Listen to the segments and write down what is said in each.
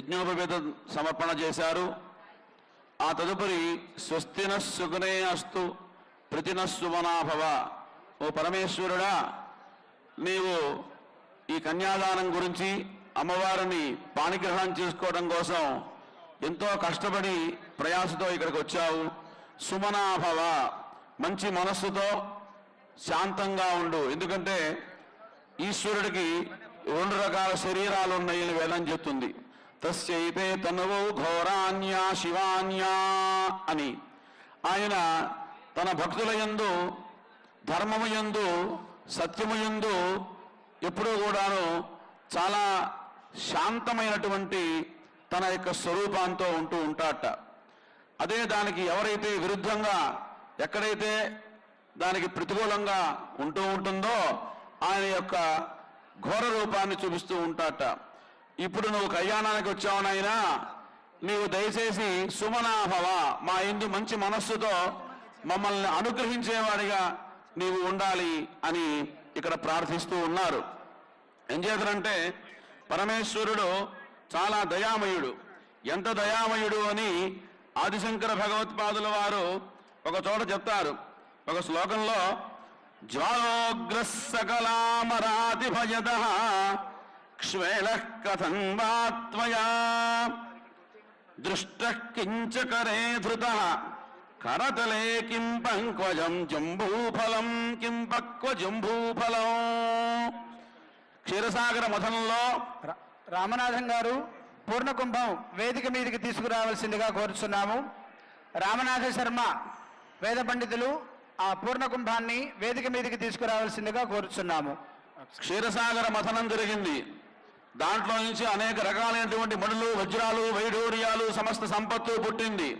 యజ్ఞోపవేత సమర్పణ చేశారు. ఆ తదుపరి స్వస్తిన సుగునే అస్తు ప్రతిన సుమనాభవ. ఓ పరమేశ్వరుడా, నీవు ఈ కన్యాదానం గురించి అమ్మవారిని పాణిగ్రహణం చేసుకోవడం కోసం ఎంతో కష్టపడి ప్రయాసతో ఇక్కడికి వచ్చావు. సుమనాభవ, మంచి మనస్సుతో శాంతంగా ఉండు. ఎందుకంటే ఈశ్వరుడికి 2 రకాల శరీరాలు ఉన్నాయని వేదం చెప్తుంది. తస్యైతే తనువు ఘోరాన్యా శివాన్యా అని. ఆయన తన భక్తుల యందు, ధర్మము యందు, సత్యము యందు ఎప్పుడూ కూడాను చాలా శాంతమైనటువంటి తన యొక్క స్వరూపంతో ఉంటూ ఉంటాడట. అదే దానికి ఎవరైతే విరుద్ధంగా, ఎక్కడైతే దానికి ప్రతికూలంగా ఉంటూ ఉంటుందో ఆయన యొక్క ఘోర రూపాన్ని చూపిస్తూ ఉంటాడట. ఇప్పుడు నువ్వు కళ్యాణానికి వచ్చావు నాయనా, నీవు దయచేసి సుమనాభవ, మా యందు మంచి మనస్సుతో మమ్మల్ని అనుగ్రహించేవాడిగా నీవు ఉండాలి అని ఇక్కడ ప్రార్థిస్తూ ఉన్నారు. ఏం చేతనంటే పరమేశ్వరుడు చాలా దయామయుడు. ఎంత దయామయుడు అని ఆదిశంకర భగవత్పాదుల వారు ఒక చోట చెప్తారు. ఒక శ్లోకంలో జ్వాలోగ్ర సకలామరాతి భయద క్ష్వేళ కథం వా త్వయా దృష్ట కించ కరే ధృత కరతలే కిం పంక్వజం జంబూఫలం కిం పక్వ జంబూఫలం. క్షీరసాగర మథనంలో రామనాథం గారు పూర్ణకుంభం వేదిక మీదకి తీసుకురావాల్సిందిగా కోరుతున్నాము. రామనాథ శర్మ వేద పండితులు ఆ పూర్ణకుంభాన్ని వేదిక మీదకి తీసుకురావాల్సిందిగా కోరుతున్నాము. క్షీరసాగర మథనం జరిగింది. దాంట్లో నుంచి అనేక రకాలైనటువంటి మణులు, వజ్రాలు, వైఢూర్యాలు, సమస్త సంపత్తు పుట్టింది.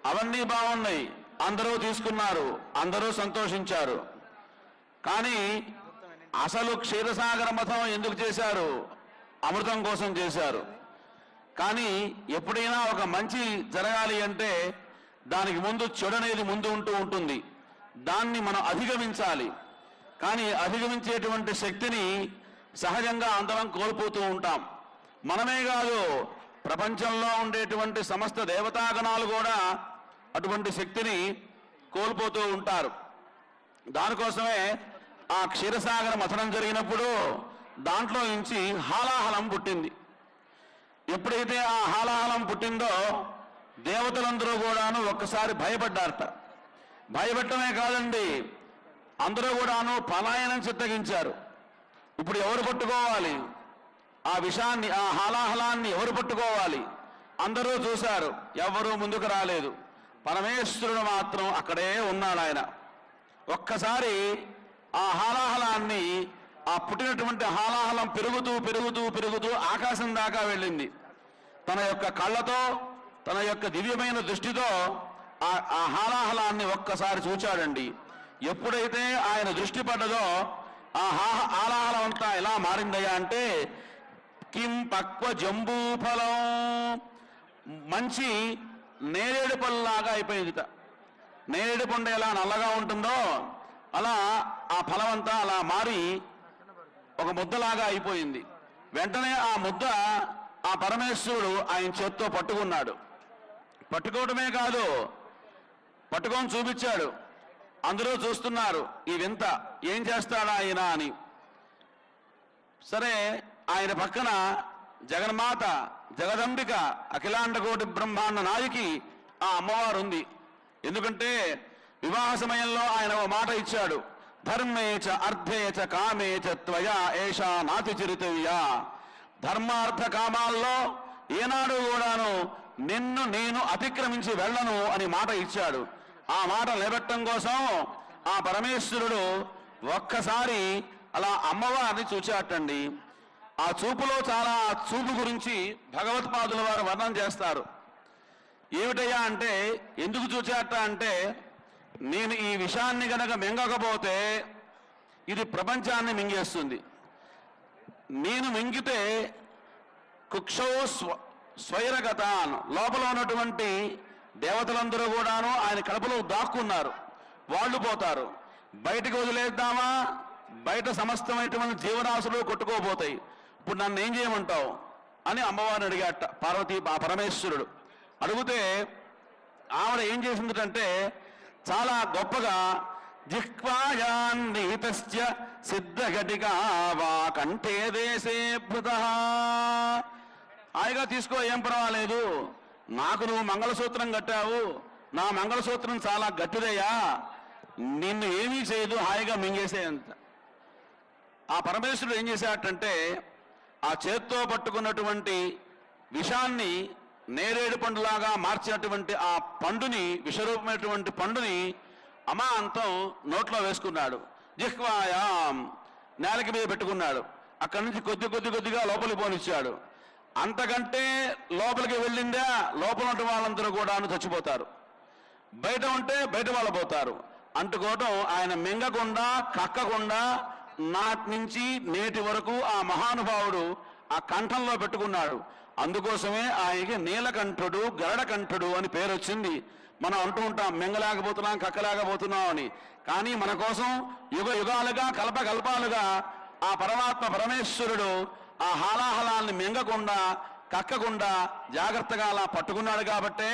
అవన్నీ బాగున్నాయి, అందరూ తీసుకున్నారు, అందరూ సంతోషించారు. కానీ అసలు క్షీరసాగర మథనం ఎందుకు చేశారు? అమృతం కోసం చేశారు. కానీ ఎప్పుడైనా ఒక మంచి జరగాలి అంటే దానికి ముందు చెడు అనేది ముందు ఉంటూ ఉంటుంది. దాన్ని మనం అధిగమించాలి. కానీ అధిగమించేటువంటి శక్తిని సహజంగా అందరం కోల్పోతూ ఉంటాం. మనమే కాదు, ప్రపంచంలో ఉండేటువంటి సమస్త దేవతాగణాలు కూడా అటువంటి శక్తిని కోల్పోతూ ఉంటారు. దానికోసమే ఆ క్షీరసాగర మథనం జరిగినప్పుడు దాంట్లో నుంచి హాలాహలం పుట్టింది. ఎప్పుడైతే ఆ హాలాహలం పుట్టిందో దేవతలందరూ కూడాను ఒక్కసారి భయపడ్డారట. భయపడటమే కాదండి, అందరూ కూడాను పలాయనం చిత్తగించారు. ఇప్పుడు ఎవరు పట్టుకోవాలి ఆ విషాన్ని, ఆ హాలాహలాన్ని ఎవరు పట్టుకోవాలి? అందరూ చూశారు, ఎవరూ ముందుకు రాలేదు. పరమేశ్వరుడు మాత్రం అక్కడే ఉన్నాడు. ఆయన ఒక్కసారి ఆ హాలాహలాన్ని, ఆ పుట్టినటువంటి హాలాహలం పెరుగుతూ పెరుగుతూ పెరుగుతూ ఆకాశం దాకా వెళ్ళింది. తన యొక్క కళ్ళతో, తన యొక్క దివ్యమైన దృష్టితో ఆ హాలాహలాన్ని ఒక్కసారి చూచాడండి. ఎప్పుడైతే ఆయన దృష్టి పడ్డదో ఆ హాలాహలం అంతా ఎలా మారిందయ్యా అంటే కిం పక్వ జంబూఫలం, మంచి నేరేడు పళ్ళలాగా అయిపోయిందిట. నేరేడు పండు ఎలా నల్లగా ఉంటుందో అలా ఆ ఫలం అంతా అలా మారి ఒక ముద్దలాగా అయిపోయింది. వెంటనే ఆ ముద్ద ఆ పరమేశ్వరుడు ఆయన చేత్తో పట్టుకున్నాడు. పట్టుకోవడమే కాదు, పట్టుకొని చూపించాడు. అందరూ చూస్తున్నారు, ఈ వింత ఏం చేస్తాడా ఆయన అని. సరే, ఆయన పక్కన జగన్మాత, జగదంబిక, అఖిలాండకోటి బ్రహ్మాండ నాయకి ఆ అమ్మవారు ఉంది. ఎందుకంటే వివాహ సమయంలో ఆయన ఓ మాట ఇచ్చాడు, ధర్మేచ అర్థేచ కామేచ త్వయా ఏషా నాతి చిరుతవ్యా. ధర్మార్థ కామాల్లో ఏనాడు కూడాను నిన్ను నేను అతిక్రమించి వెళ్ళను అని మాట ఇచ్చాడు. ఆ మాట నిలబెట్టడం కోసం ఆ పరమేశ్వరుడు ఒక్కసారి అలా అమ్మవారిని చూచాటండి. ఆ చూపులో చాలా, ఆ చూపు గురించి భగవత్పాదుల వారు వర్ణన చేస్తారు. ఏమిటయ్యా అంటే, ఎందుకు చూచాట అంటే, నేను ఈ విషయాన్ని గనక మింగకపోతే ఇది ప్రపంచాన్ని మింగేస్తుంది. నేను మింగితే కుక్షౌ స్వైరగతాన్, లోపల ఉన్నటువంటి దేవతలందరూ కూడాను ఆయన కడుపులో దాక్కున్నారు, వాళ్ళు పోతారు. బయటకు వదిలేద్దామా, బయట సమస్తమైనటువంటి జీవరాశులు కొట్టుకోబోతాయి. ఇప్పుడు నన్ను ఏం చేయమంటావు? అని అమ్మవారిని అడిగాట పార్వతీ పరమేశ్వరుడు. అడిగితే ఆవిడ ఏం చేసిందంటే చాలా గొప్పగా జిహ్వాయాన్నిహితస్య సిద్ధఘటికా వా కంఠే దేశే భృతః, హాయిగా తీసుకో, ఏం పర్వాలేదు, నాకు నువ్వు మంగళసూత్రం కట్టావు, నా మంగళసూత్రం చాలా గట్టిదయ్యా, నిన్ను ఏమీ చేయదు, హాయిగా మింగేసేంత. ఆ పరమేశ్వరుడు ఏం చేశాడంటే ఆ చేత్తో పట్టుకున్నటువంటి విషాన్ని నేరేడు పండులాగా మార్చినటువంటి ఆ పండుని, విషరూపమైనటువంటి పండుని అమాంతం నోట్లో వేసుకున్నాడు. జిహ్వాయాం నేలకి మీద పెట్టుకున్నాడు. అక్కడి నుంచి కొద్దిగా లోపలికి పోనిచ్చాడు. అంతకంటే లోపలికి వెళ్ళిందా లోపల ఉంటే వాళ్ళందరూ కూడా చచ్చిపోతారు, బయట ఉంటే బయట వాళ్ళు పోతారు. అంటుకోవటం ఆయన మింగకుండా కక్కకుండా నాటి నుంచి నేటి వరకు ఆ మహానుభావుడు ఆ కంఠంలో పెట్టుకున్నాడు. అందుకోసమే ఆయనకి నీలకంఠుడు గరుడకంఠుడు అని పేరు వచ్చింది. మనం అంటూ ఉంటాం మింగలేకపోతున్నాం కక్కలేకపోతున్నాం అని, కానీ మన కోసం యుగ యుగాలుగా కల్పకల్పాలుగా ఆ పరమాత్మ పరమేశ్వరుడు ఆ హాలాహలాల్ని మింగకుండా కక్కకుండా జాగ్రత్తగా అలా పట్టుకున్నాడు. కాబట్టే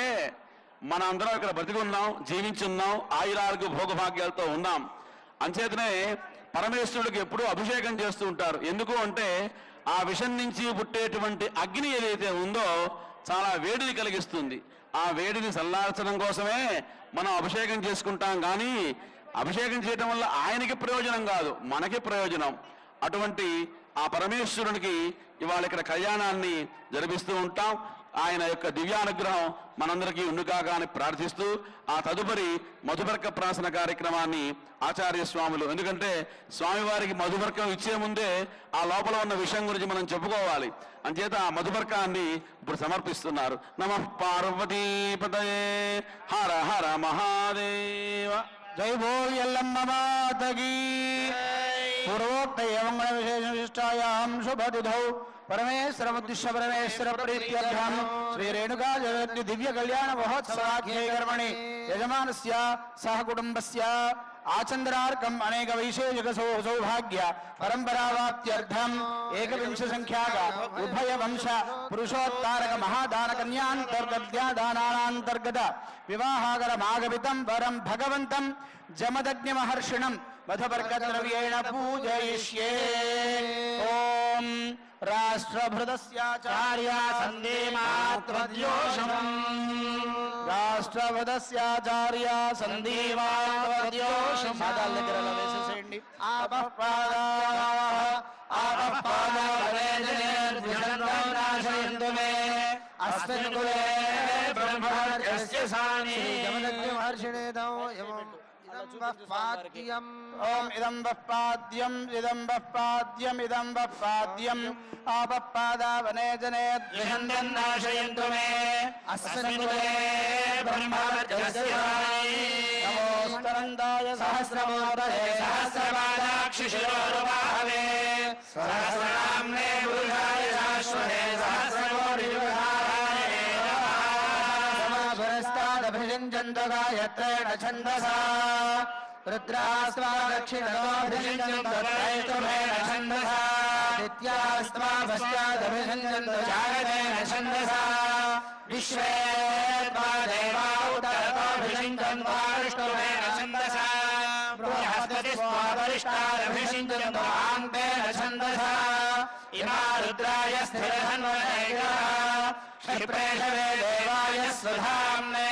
మన అందరం ఇక్కడ బ్రతికి ఉన్నాం, జీవించున్నాం, ఆయురాలకు భోగభాగ్యాలతో ఉన్నాం. అంచేతనే పరమేశ్వరుడికి ఎప్పుడూ అభిషేకం చేస్తూ ఉంటారు. ఎందుకు అంటే ఆ విషం నుంచి పుట్టేటువంటి అగ్ని ఏదైతే ఉందో చాలా వేడిని కలిగిస్తుంది. ఆ వేడిని చల్లార్చడం కోసమే మనం అభిషేకం చేసుకుంటాం. కానీ అభిషేకం చేయడం వల్ల ఆయనకి ప్రయోజనం కాదు, మనకి ప్రయోజనం. అటువంటి ఆ పరమేశ్వరునికి ఇవాళ ఇక్కడ కళ్యాణాన్ని జరిపిస్తూ ఉంటాం. ఆయన యొక్క దివ్యానుగ్రహం మనందరికీ ఉండుగాక అని ప్రార్థిస్తూ ఆ తదుపరి మధుపర్క ప్రాసన కార్యక్రమాన్ని ఆచార్య స్వాములు, ఎందుకంటే స్వామివారికి మధుపర్కం ఇచ్చే ముందే ఆ లోపల ఉన్న విషయం గురించి మనం చెప్పుకోవాలి. అంచేత ఆ మధుపర్కాన్ని ఇప్పుడు సమర్పిస్తున్నారు. నమః పార్వతీపతయే హర హర మహాదేవ. జై బోల్ ఎల్లమ్మ మాతకి. పూర్వోక్త ఏమంగళ విశేష విశిష్టాయాం శుభతిథౌ పరమేశ్వరముద్దిశ్య పరమేశ్వర ప్రీత్యర్థం శ్రీ రేణుకా జగతి దివ్య కళ్యాణ మహోత్సవాఖ్యే కర్మణి యజమానస్య సహ కుటుంబస్య ఆచంద్రార్కం అనేక వైశేషిక సౌభాగ్య పరంపరావాప్త్యర్థం ఏకవింశ సంఖ్యాక ఉభయ వంశ పురుషోత్తారక మహాదాన కన్యాంతర్గత్యాదానాంతర్గత వివాహాగర మాగవితం వరం భగవంతం జమదగ్ని మహర్షిణం మధుపర్కద్రవ్యేణ పూజయిష్యే. ఓం రాష్ట్రభృతస్యాచార్య సందే మాత్వద్యోషం రాష్ట్రభృతస్యాచార్య సందే మాత్వద్యోషం. పాదాల దగ్గర అలా వేసేసేయండి. ఆపఃపాదాశయంతు మే అస్మిన్ కులే బ్రహ్మణస్య సాని జమదగ్ని మహర్షిణేదం ఓం ఇదం వఃపాద్యం ఇదం వఃపాద్యం ఇదం వఃపాద్యం ఆపఃపాదావనే జనే ద్విషందన్నాశయంతు మే అస్మిన్ కులే బ్రహ్మణస్య సాని నమోస్తరందాయ సహస్రమూర్తయే సహస్రపాదాక్షి శిరోరుబాహవే సహస్రనామ్నే పురుషాయ శాశ్వతే సహస్రకోటియుగాయ అభిషించంతు గాయత్రేణ ఛందసా రుద్రాస్త్వా దక్షిణోభిషించంతు త్రైష్టుభేణ ఛందసా నిత్యాస్త్వా పశ్చాదభిషించంతు జాగతేన ఛందసా విశ్వే త్వా దేవా ఉత్తరతోభిషించంతు అష్టుభేణ ఛందసా బృహస్పతిస్త్వా వరిష్టాదభిషించంతు ఆంతేన ఛందసా ఇమా రుద్రాయ స్థిరధన్వనైగా క్షిప్రేషవే దేవాయ స్వధామ్నే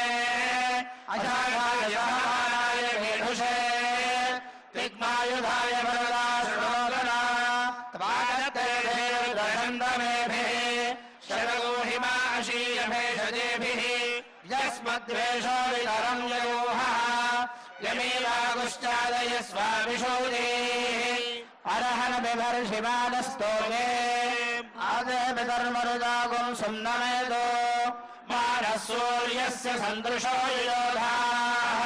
అజాగాయ మహానాయ వేణుషే దిగ్మాయుధాయ వరదాశ్రోదనా త్వాగతే రుద్రఛందమేభిః శరగోహిమాశీయభేషజేభిః యస్మద్వేషో వితరం యయోహ యమీలాగుశ్చాదయ స్వామిషోదేః అర్హన బిభర్షిమానస్తోమే ఆదే విధర్మరుదాగం సున్నమేదో మానసూర్యస్య సందృశో యోధాః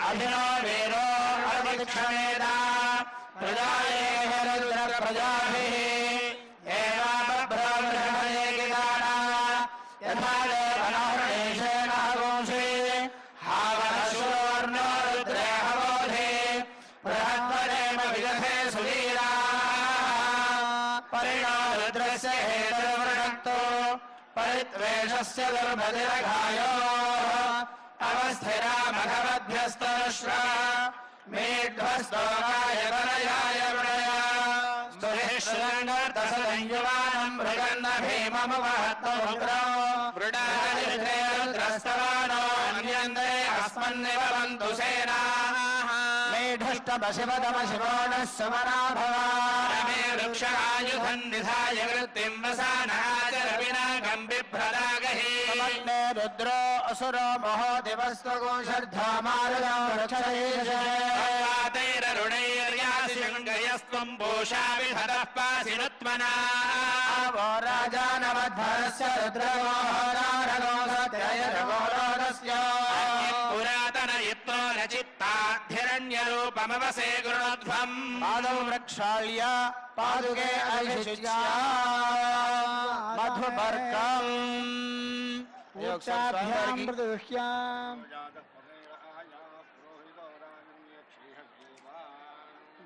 అభినో వీరో అవిక్షమేదా ప్రజాయేః రుద్ర ప్రజాభిః ఏవాబ్రహ్మణే గిదానా యథా దేవనహృదేశేన హగోంసి హావనశూర్ణో రుద్రే హవోధి బృహద్వరేమ విదధే సుధీరా పరిణో రుద్రస్య హేతుర్వృణక్తో परित्वेषस्य दुर्भतिरघायो अवस्थिरा मघवद्भ्यस्तश्रा मेध्वस्तोकायतनयाय वृणया स्तुहिश्रण्डर्तसदञ्जुवानम् भृगन्न भीममुपहत्तमुग्रो वृणादिष्टेरुद्रस्तवानो अन्यन्ते अस्मन्निवन्तु सेनाः मेढष्टपशिवतमशिवो नः सुमनाभवा मे वृक्षायुधम् निधाय वृत्तिम् वसानाचरविनागम् बिभ्रदागहि रुद्रो असुरो महो दिवस्त्वगोषर्धामारुदम् वृक्षैररुणैर्यासिङ्गयस्त्वम् पूषा विहतः पासिनुत्मना वो राजानवद्धरस्य रुद्रगोहरारगो सत्ययरगोरोदस्य पुरातन यत्नो रचित्ताद्धिरण्यरूपमवसे गुरुध्वम् पादौ वृक्षाल्य पादुके अभिषिच्या मधुपर्कम् ोक्षाभ्याम् प्रदुह्याम्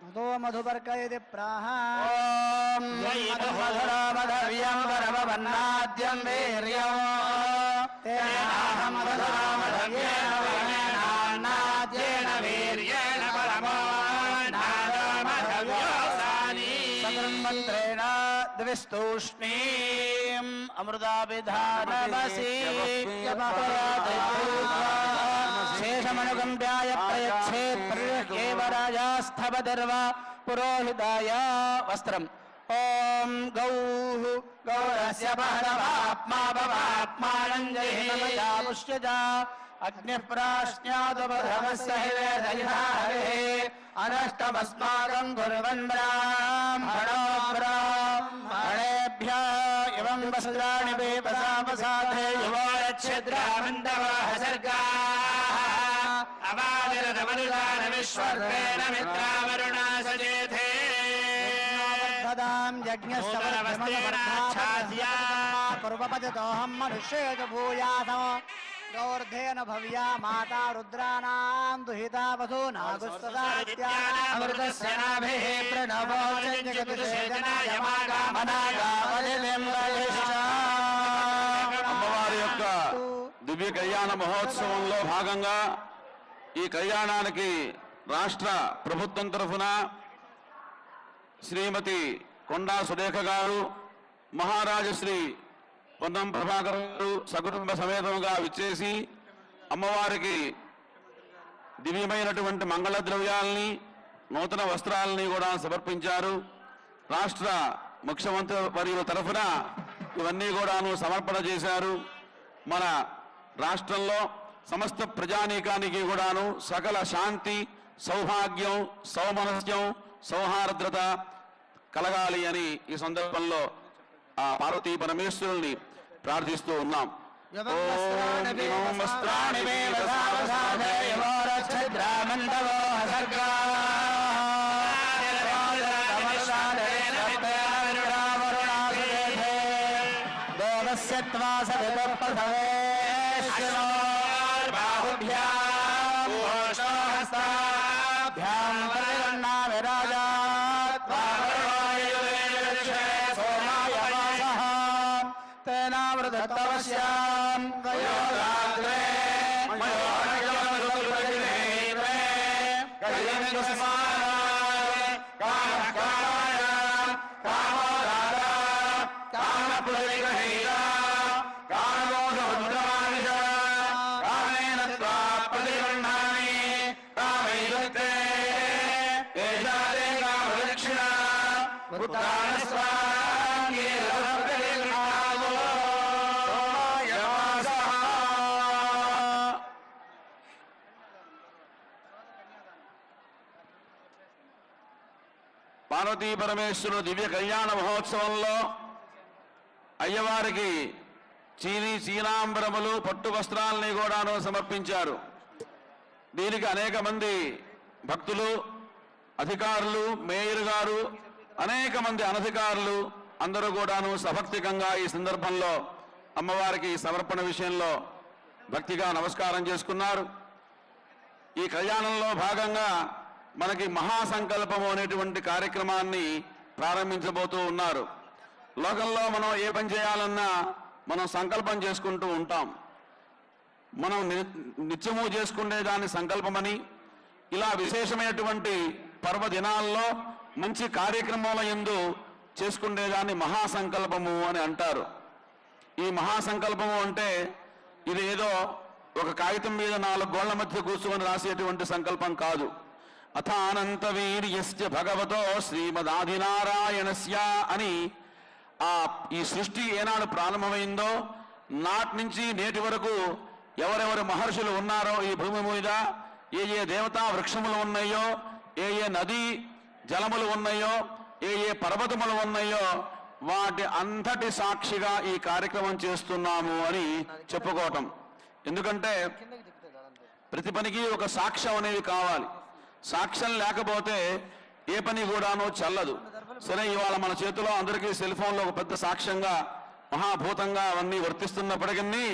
धुतो मधुपर्कयति प्राह मधुरामधव्यम् परमवन्नाद्यम् वीर्यम् तेनाहम् मधुरामधव्येन वीर्येण परमोन्नादमधव्योऽसानि सकृन्मन्त्रेण द्विस्तूष्णीम् अमृताभिधानमसि शेषमनुगम्याय प्रयच्छेत् प्रत्येव राजास्थपतिर्व पुरोहिताय वस्त्रम् ॐ गौः गौरस्य बहरवात्मा भवात्मानं जहिमयामुष्यजा अग्निः प्राश्न्यादुपधमस्य हि वेदयिता हरिः अनष्टमस्माकम् कुर्वन् ब्राह्मणो ब्राह्मणेभ्यः इवं वस्त्राणि वेपसापसाधे युवोरच्छिद्रामन्दवाह सर्गाः अवादिरतमनुदान विश्वर्पेण मित्रावरुणा सजेथे तदाम् यज्ञस्तवस्तेनाच्छाद्या कुर्वपतितोऽहम् मनुष्येषु भूयासो गौर्धेन भव्या माता रुद्राणाम् दुहिता वधूनागुस्तदामृतस्य नाभिः प्रणवो అమ్మవారి యొక్క దివ్య కళ్యాణ మహోత్సవంలో భాగంగా ఈ కళ్యాణానికి రాష్ట్ర ప్రభుత్వం తరఫున శ్రీమతి కొండా సురేఖ గారు, మహారాజశ్రీ పొన్నం ప్రభాకర్ గారు సకుటుంబ సమేతంగా విచ్చేసి అమ్మవారికి దివ్యమైనటువంటి మంగళ ద్రవ్యాలని, నూతన వస్త్రాలని కూడా సమర్పించారు. రాష్ట్ర ముఖ్యమంత్రి వర్యుల తరఫున ఇవన్నీ కూడాను సమర్పణ చేశారు. మన రాష్ట్రంలో సమస్త ప్రజానీకానికి కూడాను సకల శాంతి, సౌభాగ్యం, సౌమనస్యం, సౌహార్ద్రత కలగాలి అని ఈ సందర్భంలో ఆ పార్వతీ పరమేశ్వరుల్ని ప్రార్థిస్తూ ఉన్నాం. तवस्याम् वयोराग्रे मयोरजोरुद्रजिनेन्द्रे गजनिदुस्मानाय कामकाय कामोदारा कामपुरिगृहीता कामोदुद्रमानिष कामेन त्वा प्रतिगृह्णामि कामैरुक्ते एषा ते कामदक्षिणा उत्तानस्वा పార్వతీ పరమేశ్వరుడు దివ్య కళ్యాణ మహోత్సవంలో అయ్యవారికి చీనాంబరములు, పట్టు వస్త్రాలని కూడాను సమర్పించారు. దీనికి అనేక మంది భక్తులు, అధికారులు, మేయర్ గారు, అనేక మంది అనధికారులు అందరూ కూడాను సభక్తికంగా ఈ సందర్భంలో అమ్మవారికి సమర్పణ విషయంలో భక్తిగా నమస్కారం చేసుకున్నారు. ఈ కళ్యాణంలో భాగంగా మనకి మహాసంకల్పము అనేటువంటి కార్యక్రమాన్ని ప్రారంభించబోతూ ఉన్నారు. లోకంలో మనం ఏ పని చేయాలన్నా మనం సంకల్పం చేసుకుంటూ ఉంటాం. మనం నిత్యము చేసుకునే దాన్ని సంకల్పమని, ఇలా విశేషమైనటువంటి పర్వదినాల్లో మంచి కార్యక్రమాల యందు చేసుకునేదాన్ని మహాసంకల్పము అని అంటారు. ఈ మహాసంకల్పము అంటే ఇది ఏదో ఒక కాగితం మీద 4 గోళ్ల మధ్య కూర్చుని రాసేటువంటి సంకల్పం కాదు. అథానంత వీర్యస్య భగవతో శ్రీమదాదినారాయణస్య అని ఈ సృష్టి ఏనాడు ప్రారంభమైందో నాటి నుంచి నేటి వరకు ఎవరెవరు మహర్షులు ఉన్నారో ఈ భూమి మీద, ఏ ఏ దేవతా వృక్షములు ఉన్నాయో, ఏ ఏ నదీ జలములు ఉన్నాయో, ఏ ఏ పర్వతములు ఉన్నాయో, వాటి అంతటి సాక్షిగా ఈ కార్యక్రమం చేస్తున్నాము అని చెప్పుకోవటం. ఎందుకంటే ప్రతి పనికి ఒక సాక్ష్యం అనేది కావాలి. సాక్ష్యం లేకపోతే ఏ పని కూడాను చల్లదు. సరే, ఇవాళ మన చేతిలో అందరికీ సెల్ ఫోన్లో ఒక పెద్ద సాక్ష్యంగా మహాభూతంగా అవన్నీ వర్తిస్తున్నప్పటికీ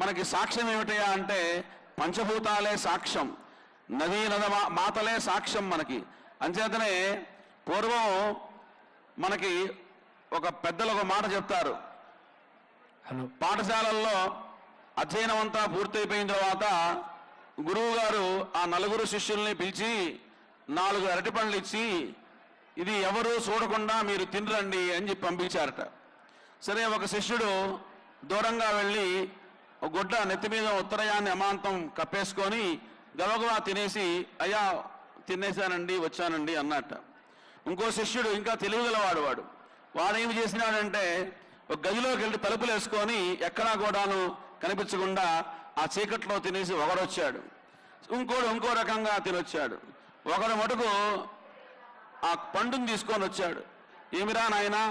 మనకి సాక్ష్యం ఏమిటయా అంటే పంచభూతాలే సాక్ష్యం, నదీ మాతలే సాక్ష్యం మనకి. అంచేతనే పూర్వం మనకి ఒక పెద్దలు ఒక మాట చెప్తారు. పాఠశాలల్లో అధ్యయనం అంతా పూర్తయిపోయిన తర్వాత గురువు గారు ఆ 4 శిష్యుల్ని పిలిచి 4 అరటిపండ్లు ఇచ్చి, ఇది ఎవరు చూడకుండా మీరు తినరండి అని చెప్పి పంపించారట. సరే, ఒక శిష్యుడు దూరంగా వెళ్ళి ఒక గుడ్డ నెత్తి మీద ఉత్తరయాన్ని అమాంతం కప్పేసుకొని గబగబా తినేసి, అయ్యా తినేశానండి వచ్చానండి అన్నట్ట. ఇంకో శిష్యుడు ఇంకా తెలివిగలవాడు, వాడేమి చేసినాడంటే ఒక గదిలోకి వెళ్ళి తలుపులు వేసుకొని ఎక్కడా కూడాను కనిపించకుండా ఆ చీకట్లో తినేసి ఒకడొచ్చాడు. ఇంకో రకంగా తినొచ్చాడు. ఒకడు మటుకు ఆ పండుని తీసుకొని వచ్చాడు. ఏమిరా నాయనా,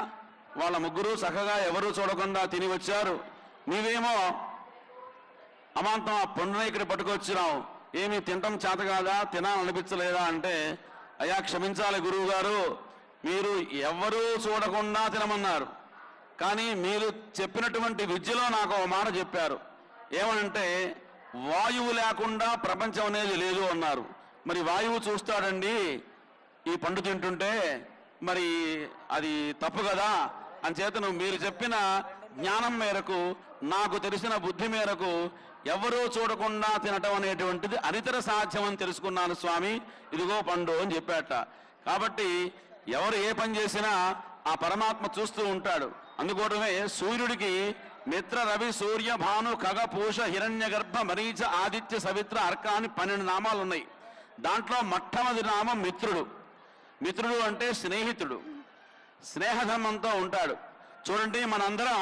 వాళ్ళ ముగ్గురు చక్కగా ఎవరూ చూడకుండా తిని వచ్చారు, నీవేమో అమాంతం ఆ పండుని ఇక్కడ పట్టుకొచ్చినావు, ఏమి తినటం చేత కాదా, తినాలనిపించలేదా అంటే, అయ్యా క్షమించాలి గురువు గారు, మీరు ఎవరూ చూడకుండా తినమన్నారు, కానీ మీరు చెప్పినటువంటి విద్యలో నాకు ఒక మాట చెప్పారు. ఏమనంటే వాయువు లేకుండా ప్రపంచం అనేది లేదు అన్నారు. మరి వాయువు చూస్తాడండి ఈ పండు తింటుంటే, మరి అది తప్పు కదా. అంచేతను మీరు చెప్పిన జ్ఞానం మేరకు, నాకు తెలిసిన బుద్ధి మేరకు ఎవరూ చూడకుండా తినటం అనేటువంటిది అనితర సాధ్యం అని తెలుసుకున్నాను స్వామి, ఇదిగో పండు అని చెప్పాట. కాబట్టి ఎవరు ఏ పని చేసినా ఆ పరమాత్మ చూస్తూ ఉంటాడు. అందుకోవడమే సూర్యుడికి మిత్ర, రవి, సూర్య, భాను, ఖగ, పూష, హిరణ్య గర్భ, మరీచ, ఆదిత్య, సవిత్ర, అర్క అని 12 నామాలు ఉన్నాయి. దాంట్లో మొట్టమొదటి నామం మిత్రుడు. మిత్రుడు అంటే స్నేహితుడు, స్నేహధర్మంతో ఉంటాడు. చూడండి, మనందరం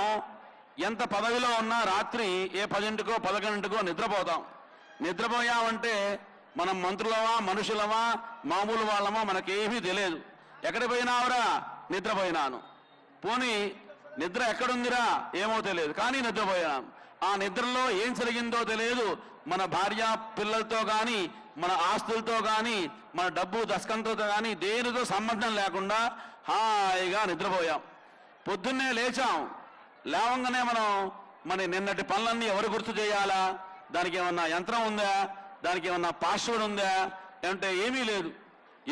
ఎంత పదవిలో ఉన్నా రాత్రి ఏ 10కో 11కో నిద్రపోతాం. నిద్రపోయామంటే మనం మంత్రులమా మనుషులమా మామూలు వాళ్ళమా మనకేమీ తెలియదు. ఎక్కడికి పోయినావురా, నిద్రపోయినాను. పోనీ నిద్ర ఎక్కడుందిరా, ఏమో తెలియదు, కానీ నిద్రపోయాను. ఆ నిద్రలో ఏం జరిగిందో తెలియదు. మన భార్య పిల్లలతో కానీ, మన ఆస్తులతో కానీ, మన డబ్బు దస్కంతో కానీ దేనితో సంబంధం లేకుండా హాయిగా నిద్రపోయాం. పొద్దున్నే లేచాం. లేవంగానే మన నిన్నటి పనులన్నీ ఎవరు గుర్తు చేయాలా? దానికి ఏమన్నా యంత్రం ఉందా? దానికి ఏమన్నా పాస్వర్డ్ ఉందా అంటే ఏమీ లేదు.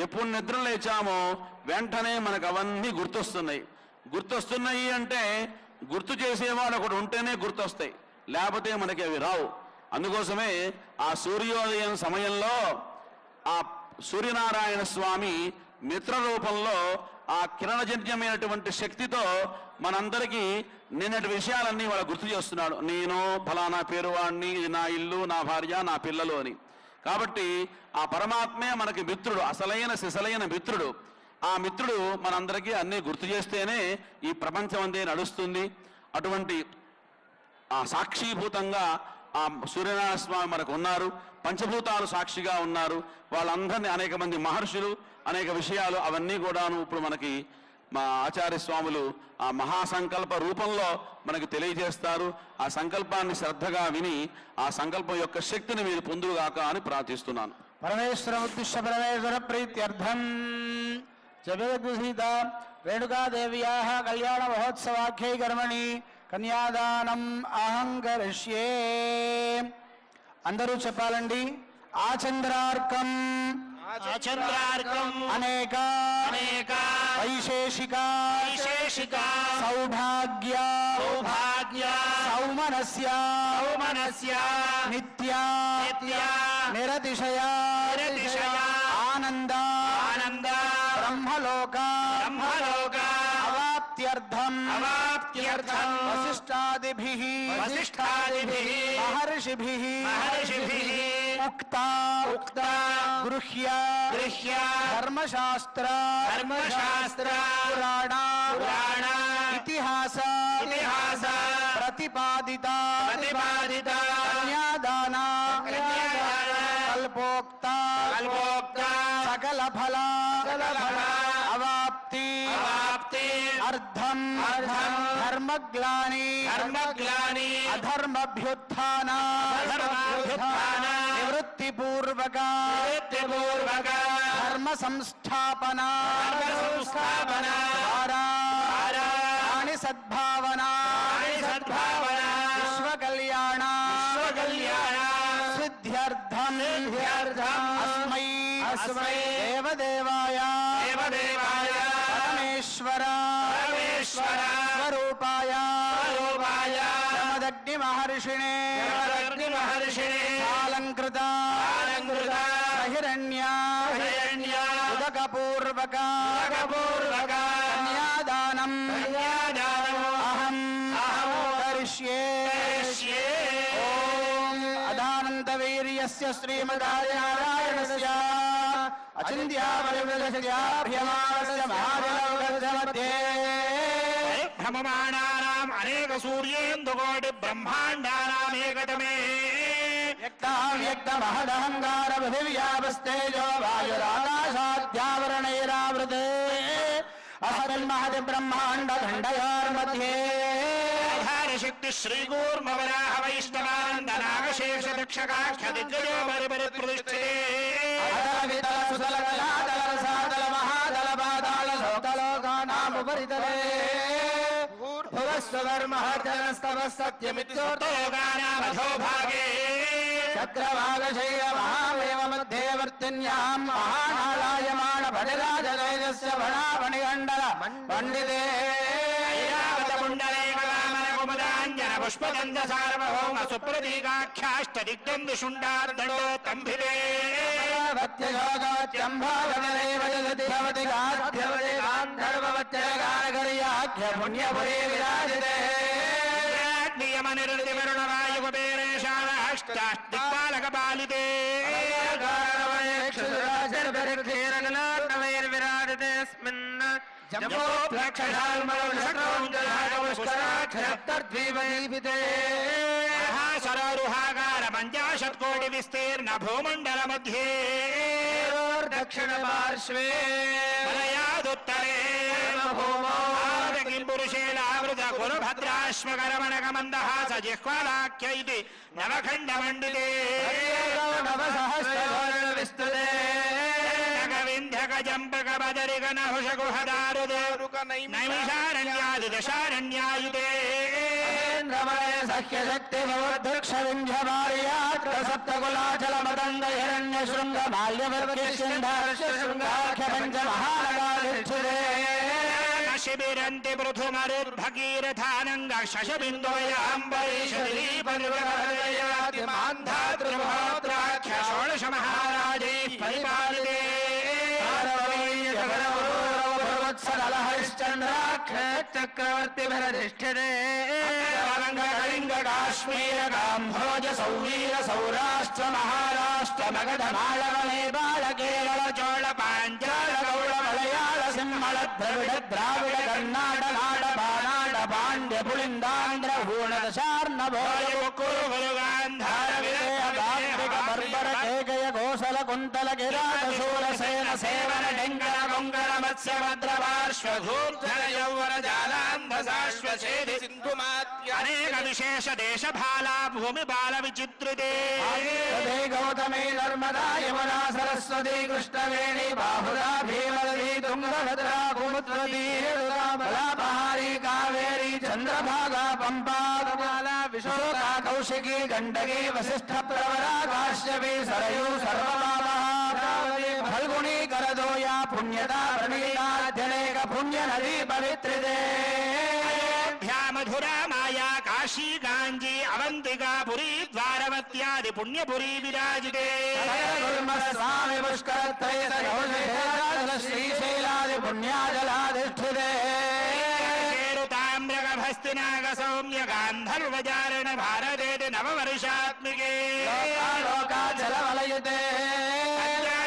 ఎప్పుడు నిద్ర లేచామో వెంటనే మనకు అవన్నీ గుర్తొస్తున్నాయి అంటే గుర్తు చేసేవాడు ఒకడు ఉంటేనే గుర్తొస్తాయి, లేకపోతే మనకి అవి రావు. అందుకోసమే ఆ సూర్యోదయం సమయంలో ఆ సూర్యనారాయణ స్వామి మిత్ర రూపంలో ఆ కిరణజన్యమైనటువంటి శక్తితో మనందరికీ నిన్నటి విషయాలన్నీ వాళ్ళు గుర్తు చేస్తున్నాడు. నేను ఫలానా పేరు వాడిని, ఇది నా ఇల్లు, నా భార్య, నా పిల్లలు అని. కాబట్టి ఆ పరమాత్మే మనకి మిత్రుడు, అసలైన సిసలైన మిత్రుడు. ఆ మిత్రుడు మనందరికీ అన్నీ గుర్తు చేస్తేనే ఈ ప్రపంచం అందే నడుస్తుంది. అటువంటి ఆ సాక్షిభూతంగా ఆ సూర్యనారాయణ స్వామి మనకు ఉన్నారు. పంచభూతాలు సాక్షిగా ఉన్నారు. వాళ్ళందరినీ అనేక మంది మహర్షులు అనేక విషయాలు అవన్నీ కూడాను ఇప్పుడు మనకి మా ఆచార్య స్వాములు ఆ మహాసంకల్ప రూపంలో మనకి తెలియజేస్తారు. ఆ సంకల్పాన్ని శ్రద్ధగా విని ఆ సంకల్పం యొక్క శక్తిని మీరు పొందుగాక అని ప్రార్థిస్తున్నాను. పరమేశ్వర ఉద్దిశ్య పరమేశ్వర ప్రీత్యర్థం జగద్విహిత రేణుకాదేవ్యా కళ్యాణ మహోత్సవాఖ్యై కర్మణి కన్యాదానం అహం కరిష్యే. అందరూ చెప్పాలండి. ఆచంద్రార్కం ఆచంద్రార్కం అనేక అనేక వైశేషిక वैदेशिका सौभाग्य सौभाग्य सौमनस्य सौमनस्य नित्या नित्या निरतिशया निरतिशया आनंद आनंद ब्रह्मलोक ब्रह्मलोक अवाप्त्यर्थम अवाप्त्यर्थम वसिष्ठादिभिः महर्षिभिः उक्ता उक्ता गृह्य धर्मशास्त्र पुराण इतिहास प्रतिपादिता कन्यादान कल्पोक्ता सकल फल अवाप्ति अर्थम धर्मग्लानि अधर्मभ्युत्थान निवृत्तिपूर्वक धर्म संस्थापना द्वारा सद्भावना विश्व कल्याण सिद्ध्यर्थम अस्मै देवदेवाय परमेश्वर स्वरूपाय श्रीमदग्नि महर्षिणे अलंकृत हिरण्य उदकपूर्वक कन्यादानम् अहं करिष्ये ओम अदानन्दवीर्यस्य श्रीमदार्यनारायणस्य अचिन्त्याभ्यमानस्य महाजनस्य मध्ये भ्रममाणानाम् अनेक सूर्येन्दुकोटि ब्रह्माण्डानाम् एकतमे व्यक्तमहदहङ्कार पृथिव्यापस्तेजो वायुराकाशाद्यावरणैरावृते अस्मिन्महति ब्रह्माण्ड खण्डयोर्मध्ये शक्ति श्रीकूर्मवराह वैष्णवानन्द नागशेष दक्षकाख्य दिग्गजो बलिबलि प्रतिष्ठिते अदल सुदल कलादल रसादल महादल पाताल सौतलोकानाम् उपरितले भुवस्वर्महर्जनस्तव सत्यमित्योक्तलोकानामधो भागे चक्रवागशैल महामेव मध्यवर्तिन्याम् महानालायमाण भजराजलैजस्य भणामणिगण्डल पण्डिते पुष्पगन्ध सार्वभौम सुप्रतीकाख्याष्ट दिग्गन्धुषुण्डार्दण्डो तम्भिरे भक्त्ययोगात्यम्भावगलेव जगति भवति गाध्यवति गान्धर्ववत्यगानगर्याख्य पुण्यपुरे विराजिते नियमनिर्दिमरुणवायुकुबेरेशाष्टाष्टिक्पालकपालिते विराजितेऽस्मिन् सरोरुहाकार पञ्चाशत्कोटि विस्तीर्ण भूमण्डल मध्ये दक्षिण पार्श्वे मलयादुत्तरे किम्पुरुषेणावृत गुरुभद्राश्वकरमणकमन्दहास जिह्वालाख्य इति नवखण्डमण्डिते विस्तुते विन्ध्यकजम्पक बदरिगनहुषगुहदारुदे नैमिषारण्यादिदशारण्यायुते सख्य शक्ति भवद्दक्ष विन्ध्यमार्यात्र सप्तकुलाचल मदङ्ग हिरण्य शृङ्ग माल्यवर्गेशृङ्गाख्य पञ्चमहानगाधिष्ठिते शिबिरन्ति पृथुमरुद्भगीरथानङ्ग शशबिन्दोयाम्बरीषदीपनिर्वहरयातिमान्धातृमहोत्राख्य षोडश महाराजैः परिपालिते चक्रवर्तिभिरधिष्ठिते कलिंग काश्मीर काम्भोज सौवीर सौराष्ट्र महाराष्ट्र मगध मालव नेपाल केरल चोळ पाञ्चाल गौड़ मलयाळ सिंहल द्रविड द्राविड कर्नाटक नाड बानाड पाण्ड्य पुलिन्दान्ध्र हूणदशार्णभोज कुरु गान्धार बर्बर केकय गोसल कुन्तल किरात शूरसेन सेवन डेङ्गर कोङ्गर मत्स्य भद्रपार्श्वधूर्धर यौवन जालान्धसाश्वछेदि सिन्धुमात्य अनेक विशेष देशभाला भूमि बाल विचित्रिते गौतमी नर्मदा यमुना सरस्वती कृष्णवेणी बाहुरा भीमवती तुंगभद्रा गोमती बलापहारी कावेरी चंद्रभागा पंपा कमला विशोका कौशिकी गंडकी वसिष्ठ प्रवरा काश्यपी सरयू सर्वमामहा फल्गुनी करदोया पुण्यता प्रणीताध्यनेक पुण्य नदी पवित्रिते मधुरा माया काशी गांजी अवंतिका पुरी द्वारवत्यादि पुण्यपुरी विराजिते स्वामी पुष्कर श्रीशैलादि पुण्याजलाधिष्ठिते ताम्रगभस्तिनाग सौम्य गांधर्वजारण भारते नववर्षात्मिके लोकाचलवलयते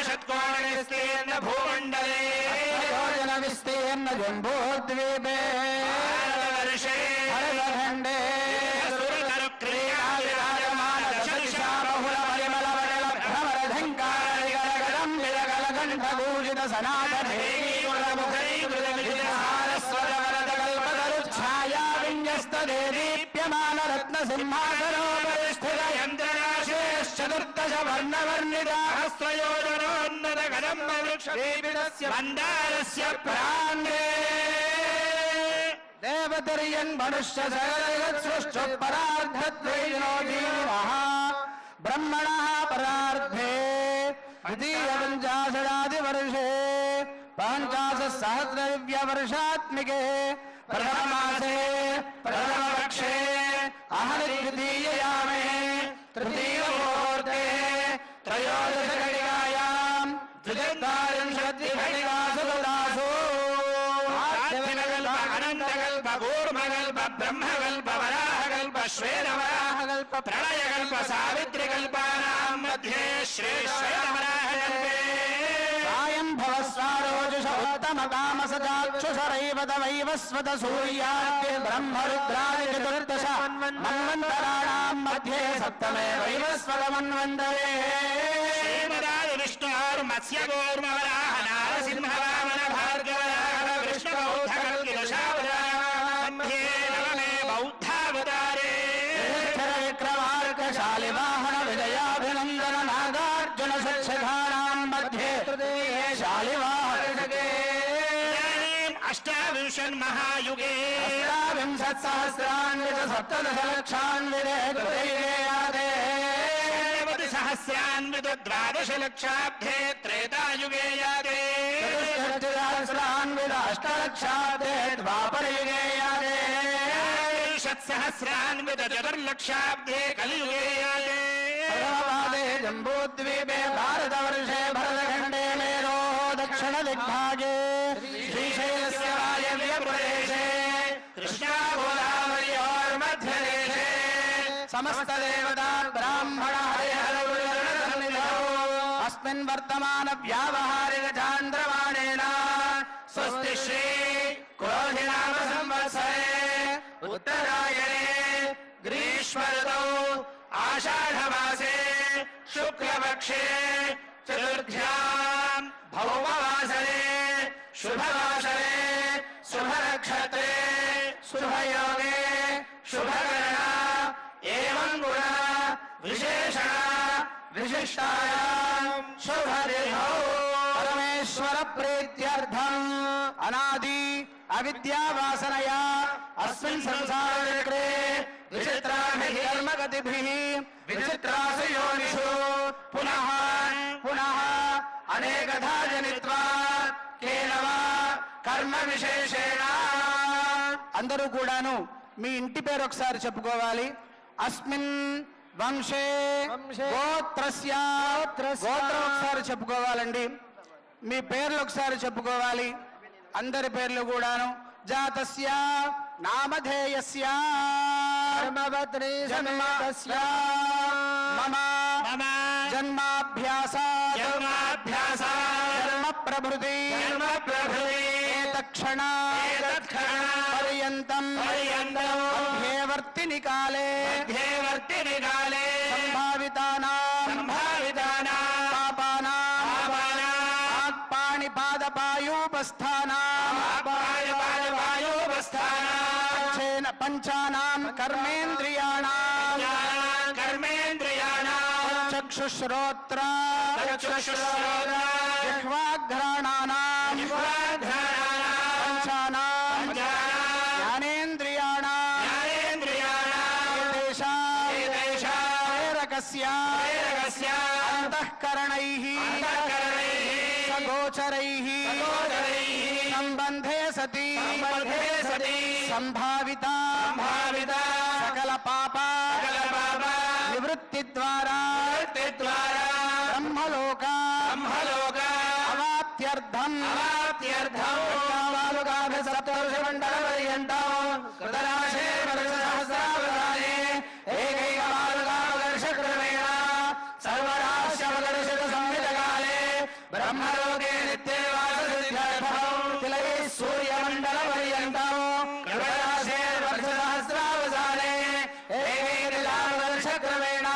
षट्कोणविस्तीर्ण भूमण्डले योजन विस्तीर्ण जम्बूद्वीपे भारतवर्षे भरतखण्डे सुरतरुक्रिया विराजमान दशदिशा बहुल परिमल वडल भ्रमरधङ्कारगलगलं विरगलकण्ठगूजित सनातने छाया विन्यस्तदे दीप्यमान रत्न सिंहासनोपरिष्ठित यन्द्रराशेश्चतुर्दश वर्णवर्णिता हस्तयोजनोन्नत कदम्ब वृक्षदीपितस्य मन्दारस्य प्राङ्गे देवतर्यन् मनुष्य सकलजगत्सृष्टुपरार्धद्वैनोदीनः ब्रह्मणः परार्धे द्वितीयपञ्चाशदादिवर्षे पञ्चाशत्सहस्रदिव्यवर्षात्मिके प्रथममासे प्रथमपक्षे अहनिद्वितीययामे तृतीयमुहूर्ते त्रयोदशघटिकायां द्विचत्वारिंशद्घटिकासु दासु अनन्तकल्प कूर्मकल्प ब्रह्मकल्प वराहकल्प श्वेतवराहकल्प प्रलयकल्प सावित्रिकल्पानां मध्ये श्रीश्वेतवराहकल्पे सायं भवस्वारोजुष उत्तमकामसदाक्षुषरैव तवैवस्वत सूर्याद्य ब्रह्मरुद्रादि चतुर्दश मन्वन्तराणां मध्ये सप्तमे वैवस्वतमन्वन्तरे श्रीमदादि विष्णोर्मत्स्य कूर्मवराह नारसिंह वामन भार्गवराह विष्णुबौद्धकल्किलशावतार मध्ये नवमे बौद्धावतारे विक्रमार्कशालिवाहन विजयाभिनन्दन नागार्जुन सच्छखानां मध्ये तृतीये शालिवाहनके अष्टाविंशन्महायुगे अष्टाविंशत्सहस्रान्वित सप्तदशलक्षान्विते तृतीये याते सहस्रान्वित द्वादशलक्षाब्धे त्रेतायुगे याते चतुष्षष्टिसहस्रान्वित अष्टलक्षाब्धे द्वापरयुगे याते षट्सहस्रान्वित चतुर्लक्षाब्धे कलियुगे याते प्रथमपादे जम्बूद्वीपे भारतवर्षे भरतखण्डे मेरोः दक्षिणदिग्भागे श्रीशैलस्य वायव्यप्रदेशे कृष्णागोदावर्योर्मध्यदेशे समस्तदेवता ब्राह्मण हरिहरगुरुसन्निधौ अस्मिन् वर्तमान व्यावहारिक चान्द्रमाणेन स्वस्ति श्री क्रोधिनाम संवत्सरे उत्तरायणे ग्रीष्म ऋतौ आषाढमासे शुक्लपक्षे चतुर्थ्यां भौमवासरे शुभवासरे शुभनक्षत्रे शुभयोगे शुभकरणा एवं गुण विशेषण विशिष्टायां शुभतिथौ परमेश्वर प्रीत्यर्थम् अनादि अविद्यावासनया अस्मिन् संसारचक्रे विचित्राभिः कर्मगतिभिः विचित्रासु योनिषु पुनः पुनः अनेकधा जनित्वा केन वा कर्म विशेषेण అందరూ కూడాను మీ ఇంటి పేరు ఒకసారి చెప్పుకోవాలి. అస్మిన్ వంశే గోత్రస్య గోత్రం ఒకసారి చెప్పుకోవాలండి. మీ పేర్లు ఒకసారి చెప్పుకోవాలి. అందరి పేర్లు కూడాను. జాతస్య నామధేయస్య ధర్మపత్ని జన్మస్య మమ జన్మాభ్యాసాత్ ధర్మ ప్రభృతి తక్షణ పర్యంతం మధ్యేవర్తిని కాలే సంభావితానాం పాపానాం ఆత్పాణి పాదపాయూపస్థానాం పంచానాం కర్మేంద్రియాణాం చక్షుశ్రోత్ర జిహ్వాఘ్రాణానాం పంచానాం జ్ఞానేంద్రియాణాం ప్రేరకస్య అంతఃకరణైః గోచరైః సంబంధే సతి సంభావిత సకల పాప నివృత్తి ద్వారా బ్రహ్మలోక అవాప్త్యర్థం సప్తర్షిమండల పర్యంతం కృతరాశే వర్షసహస్రావధానే ఏకైకమాలుగామదర్శక్రమేణ సర్వరాశ్యమదర్శక సంహితకాలే బ్రహ్మలోకే నిత్యనివాససిద్ధ్యర్థం తిలైః సూర్యమండల పర్యంతం కృతరాశే వర్షసహస్రావధానే ఏకైకమాలుగామదర్శక్రమేణ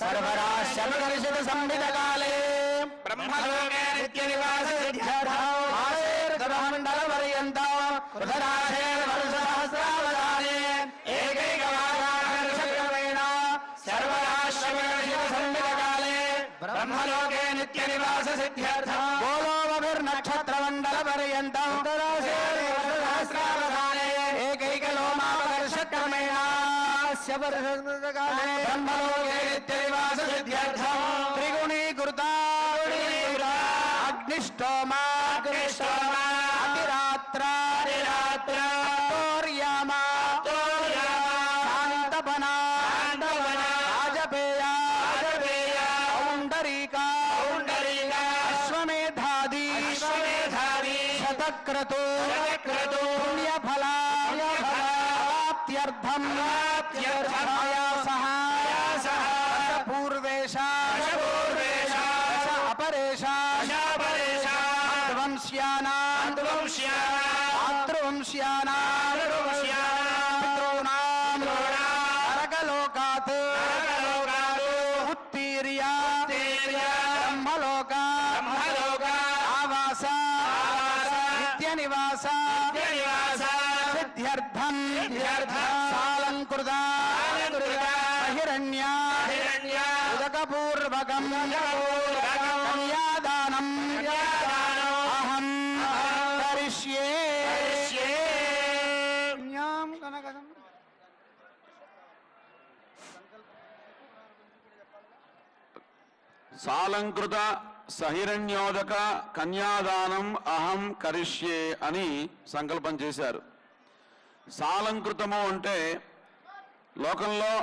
సర్వరాశ్యమదర్శక సంహితకాలే బ్రహ్మలోకే నిత్యనివాససిద్ధ్యర్థం మండల పర్యంతం కృతరాశే వర్షసహస్రావధానే ఏకైకమాలుగామదర్శక్రమేణ సర్వరాశ్యమదర్శక సంహితకాలే బ్రహ్మలోకే నిత్యనివాససిద్ధ్యర్థం గోలోమభిర్నక్షత్రమండల పర్యంతం కృతరాశే వర్షసహస్రావధానే ఏకైకలోమాపదర్శక్రమేణ బ్రహ్మలోకే నిత్యనివాససిద్ధ్యర్థం త్రిగుణీకృత అగ్నిష్టోమా అతిరాత్ర అతోర్యామా శాంతపన రాజపేయ ఔండరీక అశ్వమేధాది శతక్రతు పుణ్యఫల అవాప్త్యర్థం ఆయాసః పూర్వేశ అపరేశ మాతృవంశ్యానాం పితॄణాం నరకలోకాత్ ఉత్తీర్య బ్రహ్మలోక ఆవాస నిత్యనివాస సిద్ధ్యర్థం సాలంకృత బహిరణ్య ఉదకపూర్వకం కన్యాదానం అహం కరిష్యే. సాలంకృత సహిరణ్యోదక కన్యాదానం అహం కరిష్యే అని సంకల్పం చేశారు. సాలంకృతము అంటే లోకంలో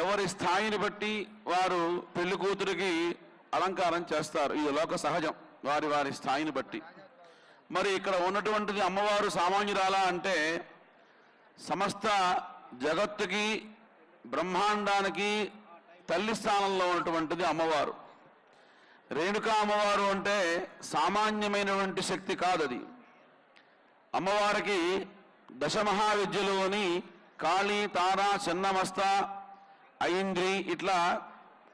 ఎవరి స్థాయిని బట్టి వారు పెళ్లి కూతురికి అలంకారం చేస్తారు. ఇది లోక సహజం, వారి వారి స్థాయిని బట్టి. మరి ఇక్కడ ఉన్నటువంటిది అమ్మవారు సామాన్యురాలా అంటే సమస్త జగత్తుకి బ్రహ్మాండానికి తల్లి స్థానంలో ఉన్నటువంటిది అమ్మవారు. రేణుకా అమ్మవారు అంటే సామాన్యమైనటువంటి శక్తి కాదది. అమ్మవారికి దశమహావిద్యలు అని కాళీ, తార, చిన్నమస్త, ఐంద్రి ఇట్లా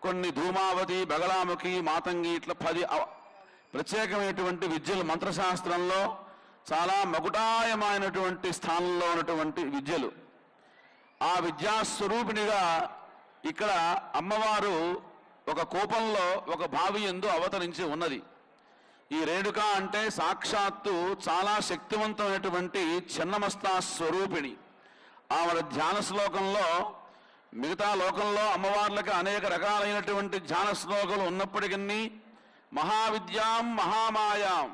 కొన్ని, ధూమావతి, బగలాముఖి, మాతంగి ఇట్లా 10 ప్రత్యేకమైనటువంటి విద్యలు మంత్రశాస్త్రంలో చాలా మకుటాయమైనటువంటి స్థానంలో ఉన్నటువంటి విద్యలు. ఆ విద్యాస్వరూపిణిగా ఇక్కడ అమ్మవారు ఒక కోపంలో ఒక భావి యందు అవతరించి ఉన్నది. ఈ రేణుక అంటే సాక్షాత్తు చాలా శక్తివంతమైనటువంటి చిన్నమస్తా స్వరూపిణి. ఆవిడ ధ్యాన శ్లోకంలో, మిగతా లోకంలో అమ్మవార్లకి అనేక రకాలైనటువంటి ధ్యాన శ్లోకాలు ఉన్నప్పటికీ మహావిద్యాం మహామాయాం,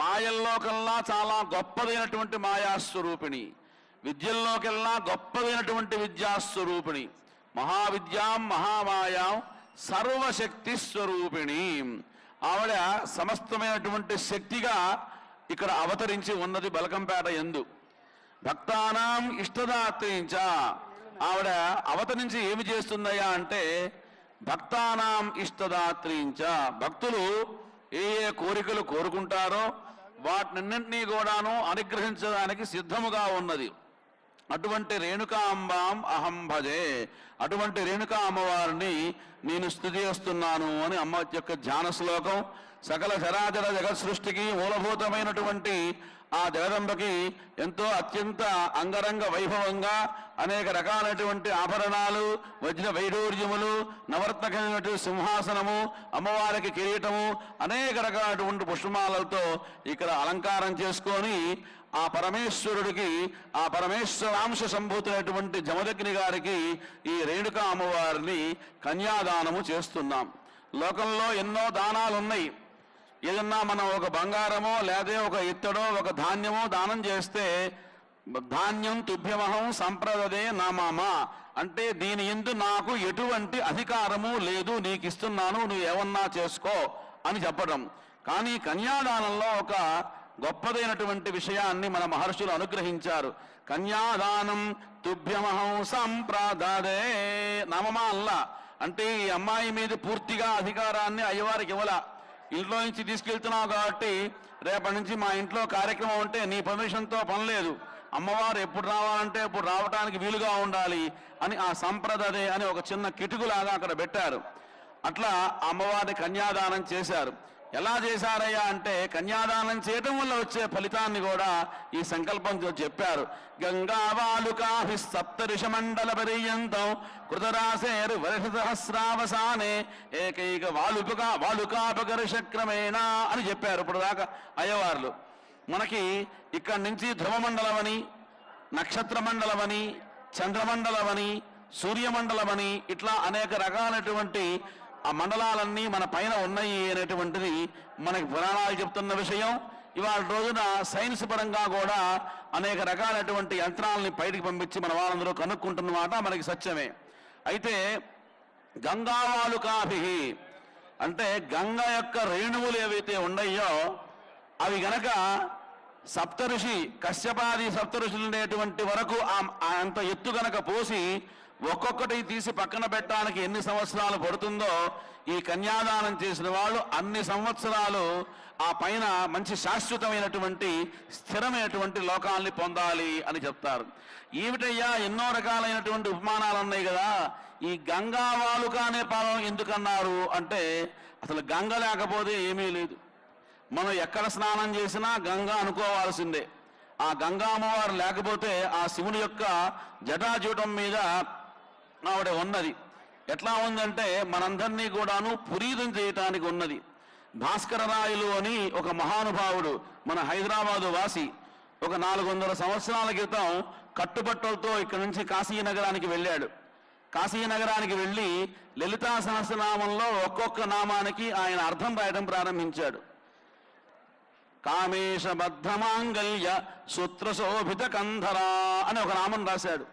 మాయల్లోకల్లా చాలా గొప్పదైనటువంటి మాయాస్వరూపిణి, విద్యల్లోకెల్లా గొప్పదైనటువంటి విద్యాస్వరూపిణి, మహావిద్యాం మహామాయాం సర్వశక్తి స్వరూపిణి. ఆవిడ సమస్తమైనటువంటి శక్తిగా ఇక్కడ అవతరించి ఉన్నది బలకంపేట యందు. భక్తానాం ఇష్టదాత్రించ, ఆవిడ అవతరించి ఏమి చేస్తుందయ్యా అంటే భక్తానాం ఇష్టదాత్రించ, భక్తులు ఏ ఏ కోరికలు కోరుకుంటారో వాటినన్నింటినీ కూడాను అనుగ్రహించడానికి సిద్ధముగా ఉన్నది. అటువంటి రేణుకాంబాం అహం భజే, అటువంటి రేణుకా అమ్మవారిని నేను స్తుతి చేస్తున్నాను అని అమ్మ యొక్క ధ్యాన శ్లోకం. సకల చరాచర జగత్ సృష్టికి మూలభూతమైనటువంటి ఆ జగదంబకి ఎంతో అత్యంత అంగరంగ వైభవంగా అనేక రకాలైనటువంటి ఆభరణాలు, వజ్ర వైడూర్యములు, నవర్తకమైనటువంటి సింహాసనము, అమ్మవారికి కిరీటము, అనేక రకాలైనటువంటి పుష్పమాలలతో ఇక్కడ అలంకారం చేసుకొని ఆ పరమేశ్వరుడికి, ఆ పరమేశ్వరాంశ సంభూతులైనటువంటి జమదగ్ని గారికి ఈ రేణుకా అమ్మవారిని కన్యాదానము చేస్తున్నాం. లోకంలో ఎన్నో దానాలు ఉన్నాయి. ఏదన్నా మనం ఒక బంగారమో లేదా ఒక ఇత్తడో ఒక ధాన్యమో దానం చేస్తే ధాన్యం తుభ్యమహం సంప్రదదే నామామ అంటే దీని యందు నాకు ఎటువంటి అధికారము లేదు, నీకు ఇస్తున్నాను, నువ్వు ఏమన్నా చేసుకో అని చెప్పడం. కానీ కన్యాదానంలో ఒక గొప్పదైనటువంటి విషయాన్ని మన మహర్షులు అనుగ్రహించారు. కన్యాదానం తుభ్యమహం సంప్రదదే నామమా అల్లా అంటే ఈ అమ్మాయి మీద పూర్తిగా అధికారాన్ని అయ్యవారికి ఇవ్వాల. ఇంట్లో నుంచి తీసుకెళ్తున్నావు కాబట్టి రేపటి నుంచి మా ఇంట్లో కార్యక్రమం ఉంటే నీ పర్మిషన్తో పని లేదు, అమ్మవారు ఎప్పుడు రావాలంటే ఎప్పుడు రావటానికి వీలుగా ఉండాలి అని ఆ సంప్రదదే అని ఒక చిన్న కిటుకులాగా అక్కడ పెట్టారు. అట్లా అమ్మవారిని కన్యాదానం చేశారు. ఎలా చేశారయ్యా అంటే కన్యాదానం చేయటం వల్ల వచ్చే ఫలితాన్ని కూడా ఈ సంకల్పంతో చెప్పారు. గంగావాలుకాభి సప్తరిష మండల పర్యంతం కృతరాశేరు వర్ష సహస్రావసానే ఏకైక వాలుకాపకర్షక్రమేణ అని చెప్పారు. ఇప్పుడు దాకా అయ్యవార్లు మనకి ఇక్కడి నుంచి ధ్రువమండలమని, నక్షత్ర మండలమని, చంద్రమండలమని, సూర్యమండలమని ఇట్లా అనేక రకాలైనటువంటి ఆ మండలాలన్నీ మన పైన ఉన్నాయి అనేటువంటిది మనకి పురాణాలు చెప్తున్న విషయం. ఇవాళ రోజున సైన్స్ పరంగా కూడా అనేక రకాలైనటువంటి యంత్రాలని బయటికి పంపించి మన వాళ్ళందరూ కనుక్కుంటున్నమాట మనకి సత్యమే. అయితే గంగావాలుకాభి అంటే గంగ యొక్క రేణువులు ఏవైతే ఉన్నాయో అవి గనక సప్తఋషి కశ్యపాది సప్తఋషులు ఉండేటువంటి వరకు అంత ఎత్తు గనక పోసి ఒక్కొక్కటి తీసి పక్కన పెట్టడానికి ఎన్ని సంవత్సరాలు పడుతుందో ఈ కన్యాదానం చేసిన వాళ్ళు అన్ని సంవత్సరాలు ఆ పైన మంచి శాశ్వతమైనటువంటి స్థిరమైనటువంటి లోకాల్ని పొందాలి అని చెప్తారు. ఏమిటయ్యా ఎన్నో రకాలైనటువంటి ఉపమానాలు ఉన్నాయి కదా, ఈ గంగా వాలుక అనే పదం ఎందుకన్నారు అంటే అసలు గంగ లేకపోతే ఏమీ లేదు. మనం ఎక్కడ స్నానం చేసినా గంగా అనుకోవాల్సిందే. ఆ గంగా అమ్మవారు లేకపోతే ఆ శివుని యొక్క జటాజూటం మీద ఆవిడ ఉన్నది. ఎట్లా ఉందంటే మనందరినీ కూడాను పురీదం చేయటానికి ఉన్నది. భాస్కర రాయలు అని ఒక మహానుభావుడు మన హైదరాబాదు వాసి ఒక 400 సంవత్సరాల క్రితం కట్టుబట్టలతో ఇక్కడి నుంచి కాశీనగరానికి వెళ్ళాడు. కాశీనగరానికి వెళ్ళి లలితా సహస్రనామంలో ఒక్కొక్క నామానికి ఆయన అర్థం రాయడం ప్రారంభించాడు. కామేశబద్ధమాంగల్య సూత్రశోభిత కంధరా అని ఒక నామం రాశాడు.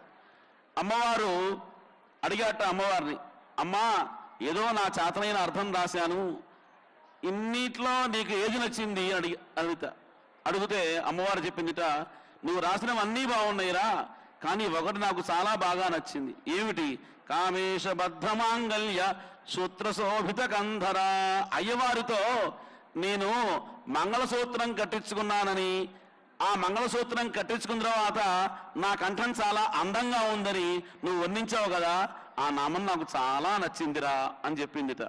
అమ్మవారు అడిగాట అమ్మవారిని, అమ్మా ఏదో నా చేతనైన అర్థం రాశాను, ఇన్నిట్లో నీకు ఏది నచ్చింది అని అడిగితే అమ్మవారు చెప్పిందిట, నువ్వు రాసినవన్నీ బాగున్నాయిరా, కానీ ఒకటి నాకు చాలా బాగా నచ్చింది. ఏమిటి? కామేశబద్ధమాంగల్య సూత్రశోభిత కంధరా. అయ్యవారితో నేను మంగళసూత్రం కట్టించుకున్నానని, ఆ మంగళసూత్రం కట్టించుకున్న తర్వాత నా కంఠం చాలా అందంగా ఉందని నువ్వు వర్ణించావు కదా, ఆ నామం నాకు చాలా నచ్చిందిరా అని చెప్పిందిట.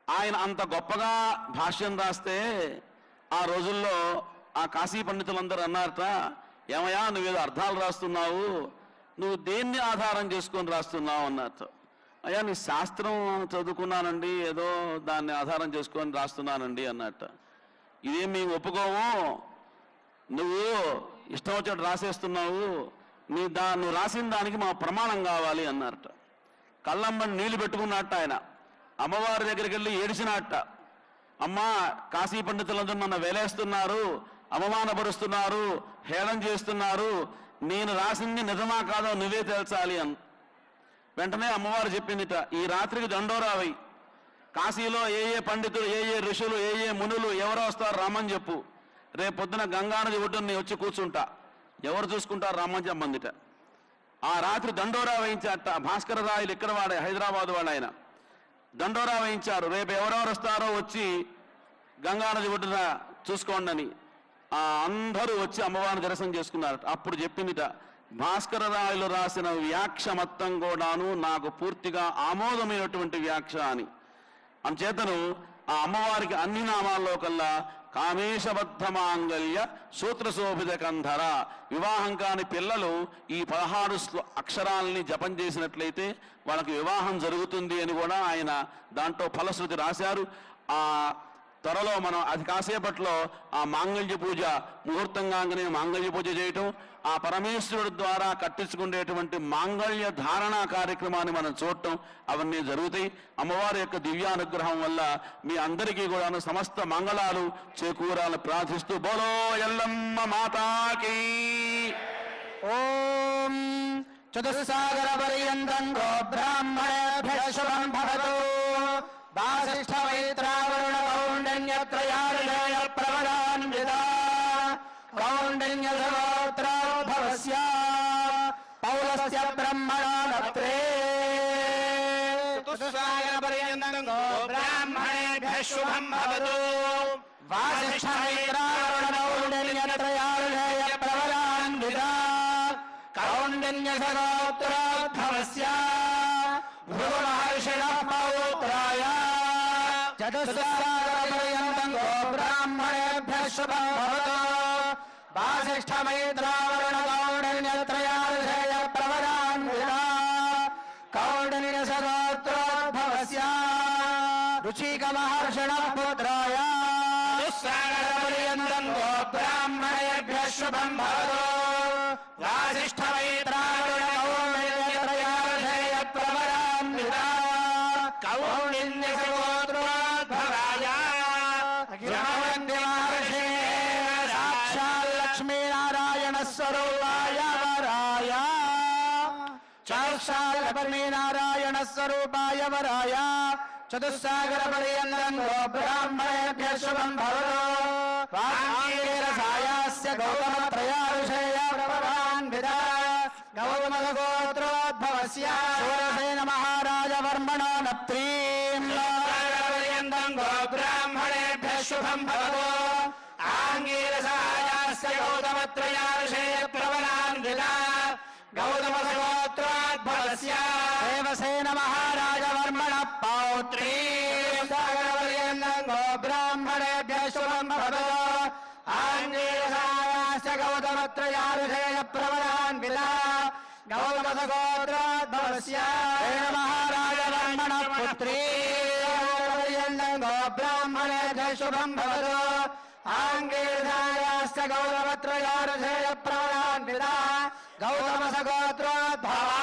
ఆయన అంత గొప్పగా భాష్యం రాస్తే ఆ రోజుల్లో ఆ కాశీ పండితులందరూ అన్నారట, ఏమయ్యా నువ్వేదో అర్థాలు రాస్తున్నావు, నువ్వు దేన్ని ఆధారం చేసుకొని రాస్తున్నావు అన్నట్టు. అయ్యా నీ శాస్త్రం చదువుకున్నానండి, ఏదో దాన్ని ఆధారం చేసుకొని రాస్తున్నానండి అన్నట్టు. ఇదేం మేము ఒప్పుకోము, నువ్వు ఇష్టం వచ్చినట్టు రాసేస్తున్నావు, నువ్వు రాసిన దానికి మా ప్రమాణం కావాలి అన్నారట. కళ్ళమ్మని నీళ్లు పెట్టుకున్నట్ట ఆయన అమ్మవారి దగ్గరికి వెళ్ళి ఏడిచినట్ట, అమ్మా కాశీ పండితులందరూ నన్ను వేలేస్తున్నారు, అవమానపరుస్తున్నారు, హేళన చేస్తున్నారు, నేను రాసింది నిజమా కాదో నువ్వే తేల్చాలి అని. వెంటనే అమ్మవారు చెప్పిందిట, ఈ రాత్రికి దండోరావై కాశీలో ఏ పండితులు, ఏ ఋషులు, ఏ మునులు ఎవరో వస్తారు రమ్మని చెప్పు, రేపు పొద్దున గంగానది ఒడ్డున నేను వచ్చి కూర్చుంటా, ఎవరు చూసుకుంటారు రమ్మని చెప్పమందిట. ఆ రాత్రి దండోరా వేయించాట. భాస్కర రాయలు ఇక్కడ వాడే, హైదరాబాద్ వాడు ఆయన. దండోరా వేయించారు, రేపు ఎవరెవరు వస్తారో వచ్చి గంగానది ఒడ్డున చూసుకోండి అని. అందరూ వచ్చి అమ్మవారిని దర్శనం చేసుకున్నారట. అప్పుడు చెప్పిందిట, భాస్కర రాయలు రాసిన వ్యాఖ్య మొత్తం కూడాను నాకు పూర్తిగా ఆమోదమైనటువంటి వ్యాఖ్య అని. అంచేతను ఆ అమ్మవారికి అన్ని నామాల్లో కల్లా కామేశబద్ధమాంగల్య సూత్రశోభిత కంధర, వివాహం కాని పిల్లలు ఈ 16 అక్షరాలని జపం చేసినట్లయితే వాళ్ళకి వివాహం జరుగుతుంది అని కూడా ఆయన దాంట్లో ఫలశ్రుతి రాశారు. ఆ త్వరలో మనం అది కాసేపట్లో ఆ మాంగళ్య పూజ ముహూర్తం కాగానే మాంగళ్య పూజ చేయటం, ఆ పరమేశ్వరుడు ద్వారా కట్టించుకునేటువంటి మాంగళ్య ధారణ కార్యక్రమాన్ని మనం చూడటం అవన్నీ జరుగుతాయి. అమ్మవారి యొక్క దివ్యానుగ్రహం వల్ల మీ అందరికీ కూడా సమస్త మంగళాలు చేకూరాలని ప్రార్థిస్తూ బోలో ఎల్లమ్మ మాతాకి. ఓం చతుస్సాగర పర్యంతం గో బ్రాహ్మణేభ్యః శుభం భవతు. వాసిష్ఠ మైత్రావరుణ కౌండిన్యత్రయార్షయ ప్రవరాన్వితా కౌండిన్య సగోత్రోద్భవస్య పౌలస్య బ్రహ్మణా నత్రే. చతుస్సాగర పర్యంతం గో బ్రాహ్మణేభ్యః శుభం భవతు. వాసిష్ఠ మైత్రావరుణ కౌండిన్యత్రయార్షయ ప్రవరాన్వితా కౌండిన్య సగోత్రోద్భవస్య భృగుమహర్షిణః పౌత్రాయ. చతుస్సాగర పర్యంతం గో బ్రాహ్మణేభ్యః శుభం భవతు. వాసిష్ఠ మైత్రావరుణ కౌండిన్యత్రయార్షయ ప్రవరాన్వితా కౌండిన్య సగోత్రోద్భవస్య రుచికమహర్షిణః పుత్రాయ. చతుస్సాగర పర్యంతం గో బ్రాహ్మణేభ్యః శుభం భవతు. వాసిష్ఠ మైత్రావరుణ కౌండిన్యత్రయార్షయ ప్రవరాన్వితా కౌండిన్య సగోత్రోద్భవాయ అఖిలవంద్య మహర్షిణే సాక్షాత్ లక్ష్మీనారాయణ స్వరూపాయ వరాయ. సాక్షాత్ లక్ష్మీనారాయణ స్వరూపాయ వరాయ. చతుస్సాగర పర్యంతం గో బ్రాహ్మణేభ్యః శుభం భవతు. వాంగీరసాయాస్య గౌతమత్రయార్షయ ప్రవరాన్వితా గౌతమగోత్రోద్భవస్య శూరసేన మహారాజవర్మణో నత్రీం. పర్యంతం గో బ్రాహ్మణేభ్యః శుభం భవతు. ఆంగీరసాయాస్య గౌతమత్రయార్షయ ప్రవరాన్వితా గౌతమగోత్రోద్భవస్య దేవసేన మహారాజవర్మణ పౌత్రీ. పర్యంతం గో బ్రాహ్మణేభ్యః శుభం భవతు. ఆంగీరసాయాస్య గౌతమత్రయార్షయ ప్రవరాన్వితా గౌతమగోత్రోద్భవస్య మహారాజవర్మణ పుత్రీ. పర్యంతం గో బ్రాహ్మణేభ్యః శుభం భవతు. ఆంగీరసాయాస్య గౌతమత్రయార్షయ ప్రవరాన్వితా గౌతమసగోత్రోద్భవా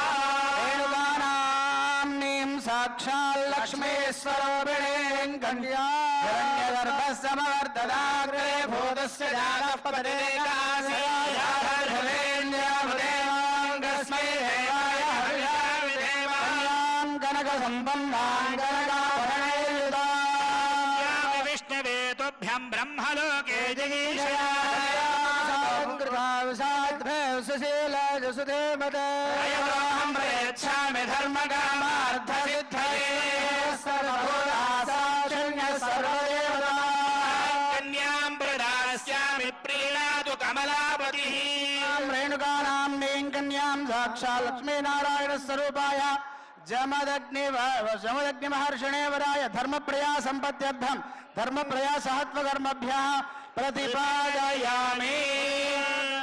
రేణుకానామ్నీం సాక్షాల్ లక్ష్మీస్వరూపిణీం కన్యా హిరణ్యగర్భస్సమవర్ధనాగ్రే భూతస్య జాతపదే కాశయాధర్షవేణ్యాముదేవాంగస్మై దేవాయ హర్యావిదేవాం కనక సంపన్నాం కనకాభరణైర్యుతాం విష్ణవే తుభ్యం బ్రహ్మలోకే జగీషయా అయమహం ప్రయచ్ఛామి ధర్మకామార్థసిద్ధయే కన్యాం ప్రదాస్యామి ప్రీణాతు కమలాపతిః. రేణుకానామ్నీం కన్యాం సాక్షాత్ లక్ష్మీనారాయణ స్వరూపాయ జమదగ్ని మహర్షిణే వరాయ ధర్మప్రయా సంపత్త్యర్థం ధర్మప్రయా సహత్వకర్మభ్యః ప్రతిపాదయామి.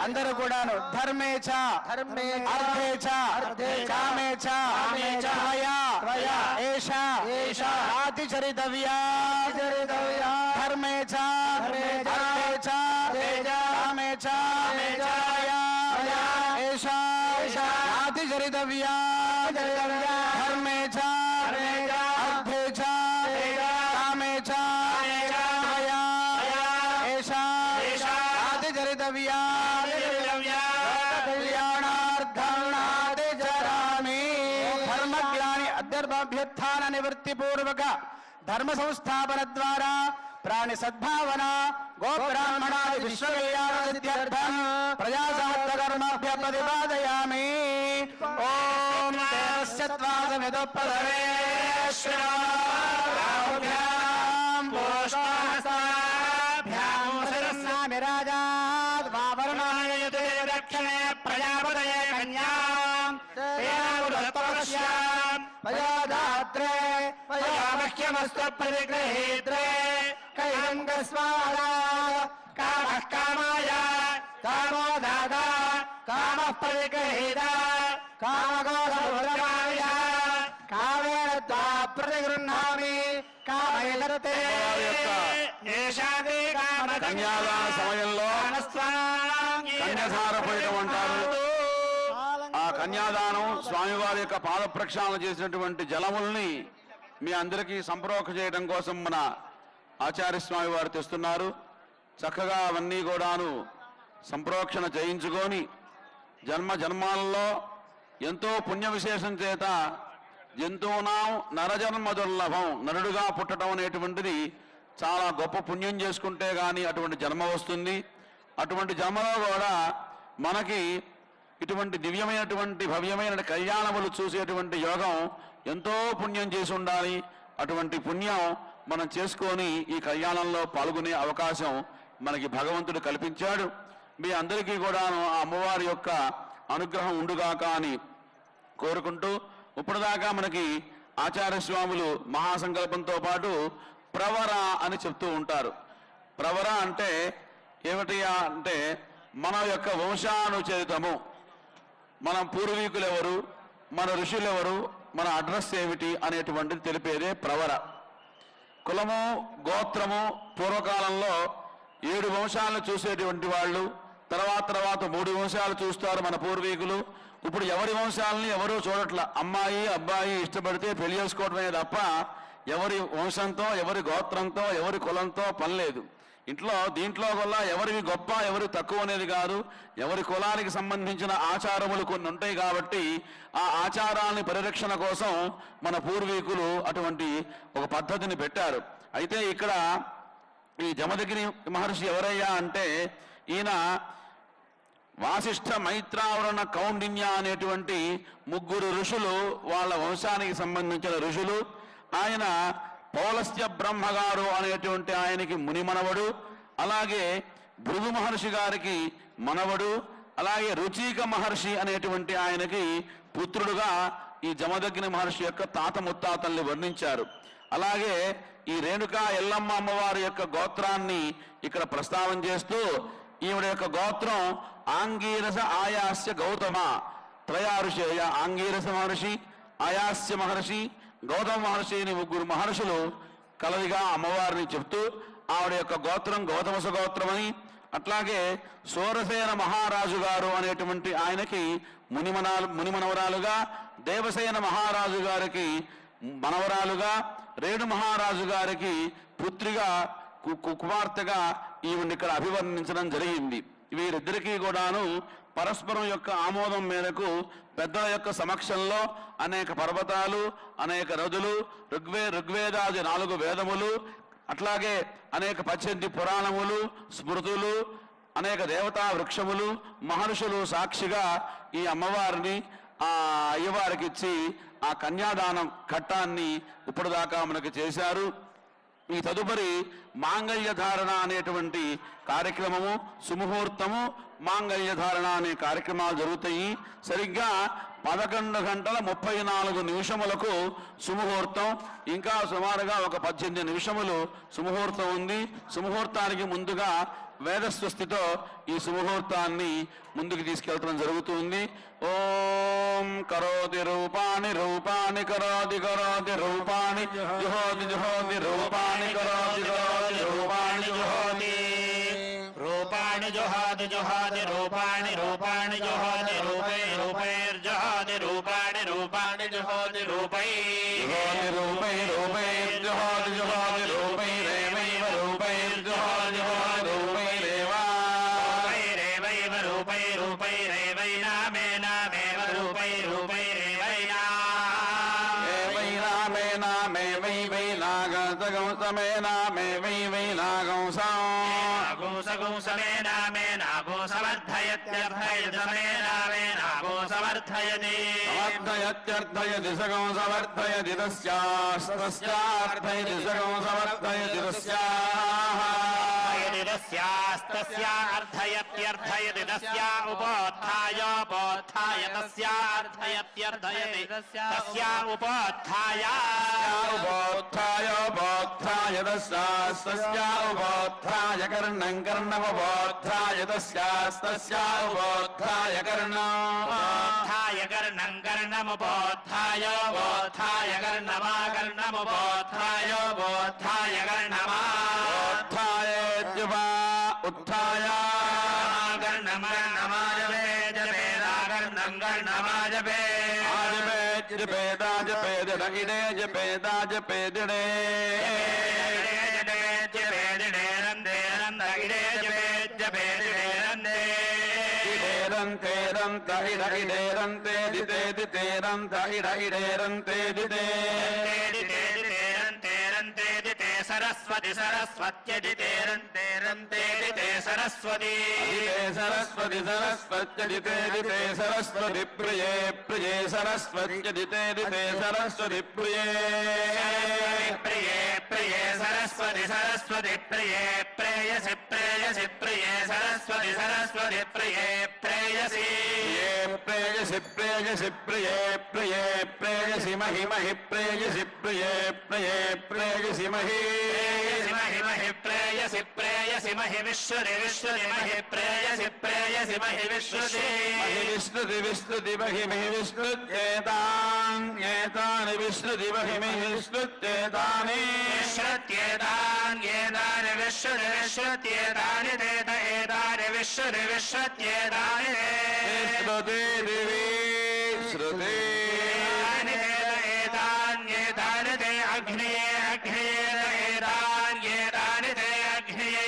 అందరూ కూడాను ధర్మే చ అర్థే చ కామే చ త్వయా ఏషా నాతిచరితవ్యా. ధర్మే చ అర్థే చ కామే చ త్వయా ఏషా నాతిచరితవ్యా. ధర్మే చ అర్థే చ కామే చ త్వయా ఏషా నాతిచరితవ్యా. కళ్యాణార్థం నాతిచరామి. ధర్మజ్ఞాని అధ్యర్భాభ్యుత్థాన నివృత్తి పూర్వక ధర్మ సంస్థాపన ద్వారా ప్రాణి సద్భావన గోబ్రాహ్మణాది విశ్వకళ్యాణసిద్ధ్యర్థం ప్రజాసహత్వకర్మభ్య ప్రతిపాదయామి. ఓం దేవస్య త్వాసమిదో పదవేశ్వరాభ్యాం పోష్ణాస్తాభ్యాం శిరస్నామి రాజాద్ వావరుణాయతే దక్షిణే ప్రజాపతయే కన్యాం తేనాముదత్తమస్యాం పయోదాత్రే పయోమహ్యమస్తు ప్రతిగృహీత్రే కైరంగస్వాదా కామః కామాయ కామో దాదా కామః ప్రతిగృహీత కామగోధముద్రమాయ కామేన త్వా ప్రతిగృహ్ణామి కామైలరతే. ఏషాదే కన్యాదాన సమయంలో కన్యదాన కన్యాధార పోయటం అంటారు. ఆ కన్యాదానం స్వామివారి యొక్క పాద ప్రక్షాళన చేసినటువంటి జలముల్ని మీ అందరికీ సంప్రోక్ష చేయడం కోసం మన ఆచార్య స్వామి వారు తెస్తున్నారు. చక్కగా అవన్నీ కూడాను సంప్రోక్షణ చేయించుకొని జన్మ జన్మాలలో ఎంతో పుణ్య విశేషం చేత జంతువునాం నరజన్మ దుర్లభం, నరుడుగా పుట్టడం అనేటువంటిది చాలా గొప్ప పుణ్యం చేసుకుంటే గాని అటువంటి జన్మ వస్తుంది. అటువంటి జన్మలో కూడా మనకి ఇటువంటి దివ్యమైనటువంటి భవ్యమైన కళ్యాణములు చూసేటువంటి యోగం ఎంతో పుణ్యం చేసి ఉండాలి. అటువంటి పుణ్యం మనం చేసుకొని ఈ కళ్యాణంలో పాల్గొనే అవకాశం మనకి భగవంతుడు కల్పించాడు. మీ అందరికీ కూడాను ఆ అమ్మవారి యొక్క అనుగ్రహం ఉండుగాక అని కోరుకుంటూ, ఇప్పటిదాకా మనకి ఆచార్య స్వాములు మహాసంకల్పంతో పాటు ప్రవర అని చెప్తూ ఉంటారు. ప్రవర అంటే ఏమిటి అంటే మన యొక్క వంశానుచరితము, మన పూర్వీకులు ఎవరు, మన ఋషులు ఎవరు, మన అడ్రస్ ఏమిటి అనేటువంటిది తెలిపేదే ప్రవర. కులము గోత్రము పూర్వకాలంలో 7 వంశాలను చూసేటువంటి వాళ్ళు, తర్వాత 3 వంశాలు చూస్తారు మన పూర్వీకులు. ఇప్పుడు ఎవరి వంశాలని ఎవరూ చూడట్ల. అమ్మాయి అబ్బాయి ఇష్టపడితే పెళ్లి చేసుకోవటమే తప్ప ఎవరి వంశంతో ఎవరి గోత్రంతో ఎవరి కులంతో పని లేదు. దీంట్లో వల్ల ఎవరివి గొప్ప ఎవరి తక్కువ అనేది కాదు. ఎవరి కులానికి సంబంధించిన ఆచారములు కొన్ని ఉంటాయి కాబట్టి ఆ ఆచారాన్ని పరిరక్షణ కోసం మన పూర్వీకులు అటువంటి ఒక పద్ధతిని పెట్టారు. అయితే ఇక్కడ ఈ జమదగ్ని మహర్షి ఎవరయ్యా అంటే ఈయన వాసిష్ఠ మైత్రావరణ కౌండిన్య అనేటువంటి 3 ఋషులు, వాళ్ళ వంశానికి సంబంధించిన ఋషులు. ఆయన పౌలస్త్య బ్రహ్మగారు అనేటువంటి ఆయనకి ముని మనవడు, అలాగే భృగు మహర్షి గారికి మనవడు, అలాగే రుచిక మహర్షి అనేటువంటి ఆయనకి పుత్రుడుగా ఈ జమదగ్ని మహర్షి యొక్క తాత ముత్తాతల్ని వర్ణించారు. అలాగే ఈ రేణుకా ఎల్లమ్మ అమ్మవారి యొక్క గోత్రాన్ని ఇక్కడ ప్రస్తావన చేస్తూ ఈవిడ యొక్క గోత్రం ఆంగీరస ఆయాస్య గౌతమ త్రయారుషేయ. ఆంగీరస మహర్షి, ఆయాస్య మహర్షి, గౌతమ మహర్షి అని 3 మహర్షులు కలదిగా అమ్మవారిని చెప్తూ ఆవిడ యొక్క గోత్రం గౌతమస గోత్రం అని, అట్లాగే సోరసేన మహారాజు గారు అనేటువంటి ఆయనకి ముని మనవరాలుగా, దేవసేన మహారాజు గారికి మనవరాలుగా, రేణు మహారాజు గారికి పుత్రిగా కుమార్తెగా ఈవిని ఇక్కడ అభివర్ణించడం జరిగింది. వీరిద్దరికీ కూడాను పరస్పరం యొక్క ఆమోదం మేరకు పెద్దల యొక్క సమక్షంలో అనేక పర్వతాలు, అనేక నదులు, ఋగ్వేదాది 4 వేదములు, అట్లాగే అనేక 18 పురాణములు, స్మృతులు, అనేక దేవతా వృక్షములు, మహర్షులు సాక్షిగా ఈ అమ్మవారిని ఆ అయ్యవారికి ఇచ్చి ఆ కన్యాదానం ఘట్టాన్ని ఇప్పుడు దాకా మనకు చేశారు. ఈ తదుపరి మాంగళ్య ధారణ అనేటువంటి కార్యక్రమము, సుముహూర్తము, మాంగళ్య ధారణ అనే కార్యక్రమాలు జరుగుతాయి. సరిగ్గా 11:34 సుముహూర్తం, ఇంకా సుమారుగా ఒక 18 నిమిషములు సుముహూర్తం ఉంది. సుముహూర్తానికి ముందుగా వేదస్వస్తితో ఈ సుముహూర్తాన్ని ముందుకు తీసుకెళ్లడం జరుగుతుంది. ఓం కరోతి రూపాణి రూపాణి కరోతి కరోతి రూపాణి జుహోతి జుహోతి రూపాణి కరోతి కరోతి రూపాణి జుహోతి రూపాణి జుహోతి జుహోతి రూపాణి రూపాణి జుహోతి రూపై రూపైర్జుహోతి రూపాణి రూపాణి జుహోతి రూపై రూపై రూపై జుహోతి జుహోతి రూపై రేవైవ రూపైర్జుహోతి జుహోతి రూపై రేవా రేవైవ రూపై రూపై రేవైనామేనామేవ రూపై రూపై రేవైనా సమర్థయత్యర్థయతి సగం సమర్థయతి తస్యాస్తస్యార్థయతి సగం సమర్థయతి తస్యార్థయత్యర్థయతి తస్యా ఉపోత్థాయోపోత్థాయ తస్యార్థయత్యర్థయతి తస్యా ఉపోత్థాయ ఉపోత్థాయోపోత్థాయ తస్యాస్తస్యా ఉపోత్థాయ కర్ణం కర్ణముపోత్థాయ తస్యాస్తస్యా ఉపోత్థాయ కర్ణోత్థాయ కర్ణం కర్ణముపోత్థాయోపోత్థాయ కర్ణమా కర్ణముపోత్థాయోపోత్థాయ కర్ణమా ఉత్థాయ కర్ణం नमाजपे जपेदागर्णं नमाजपे आजपे जपेदा जपेदड़ इडे जपेदा जपेदड़े इडेरन्ते दिते दितेरन्त इडेरन्ते दिते सरस्वती सरस्वत्यदितेरन्ते सरस्वती सरस्वती सरस्वत्यदिते दिते सरस्वती प्रिये प्रिये सरस्वत्यदिते दिते सरस्वती प्रिये प्रिये प्रिये सरस्वती सरस्वती प्रिये प्रेयसि प्रेयसि प्रिये सरस्वती सरस्वती प्रिये प्रेयसि प्रेयसि प्रेयसि प्रिये प्रिये प्रेयसि महि महि प्रेयसि प्रिये प्रिये प्रेयसि महि महि महि प्रेयसि प्रेयसि महि विश्वति विश्वति महि प्रेयसि प्रेयसि महि विश्वति महि विश्रुति विश्रुति महि महि विश्रुत्येतान् एतानि विश्रुति महि महि विश्रुत्येतानि विश्रुत्येतान् एतानि विश्रुति विश्रुत्येतानि तेत एतानि विश्रुति विश्रुत्येतानि श्रुति दिवि श्रुति एतान्येतानि ते अग्नये अग्नये एतान्येतानि ते अग्नये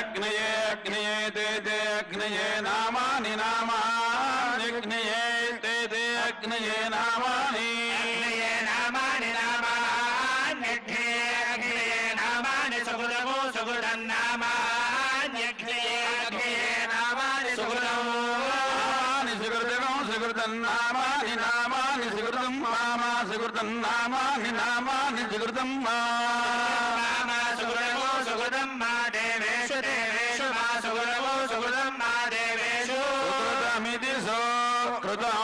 अग्नये अग्नये ते ते अग्नये नामानि नामानि अग्नये ते ते अग्नये नामानि अग्नये नामानि नामान्यग्नये अग्नये नामानि सुकृतमो सुकृतं नामान्यग्नये अग्नये नामानि सुकृतमो सुकृतं नामानि नामानि सुकृतं मामा सुकृतं नामानि नामानि सुकृतं मामा सुकृतमो सुकृतं मा देवेषु देवेषु मा सुकृतमो सुकृतं मा देवेषु सुकृतमिति सुकृतं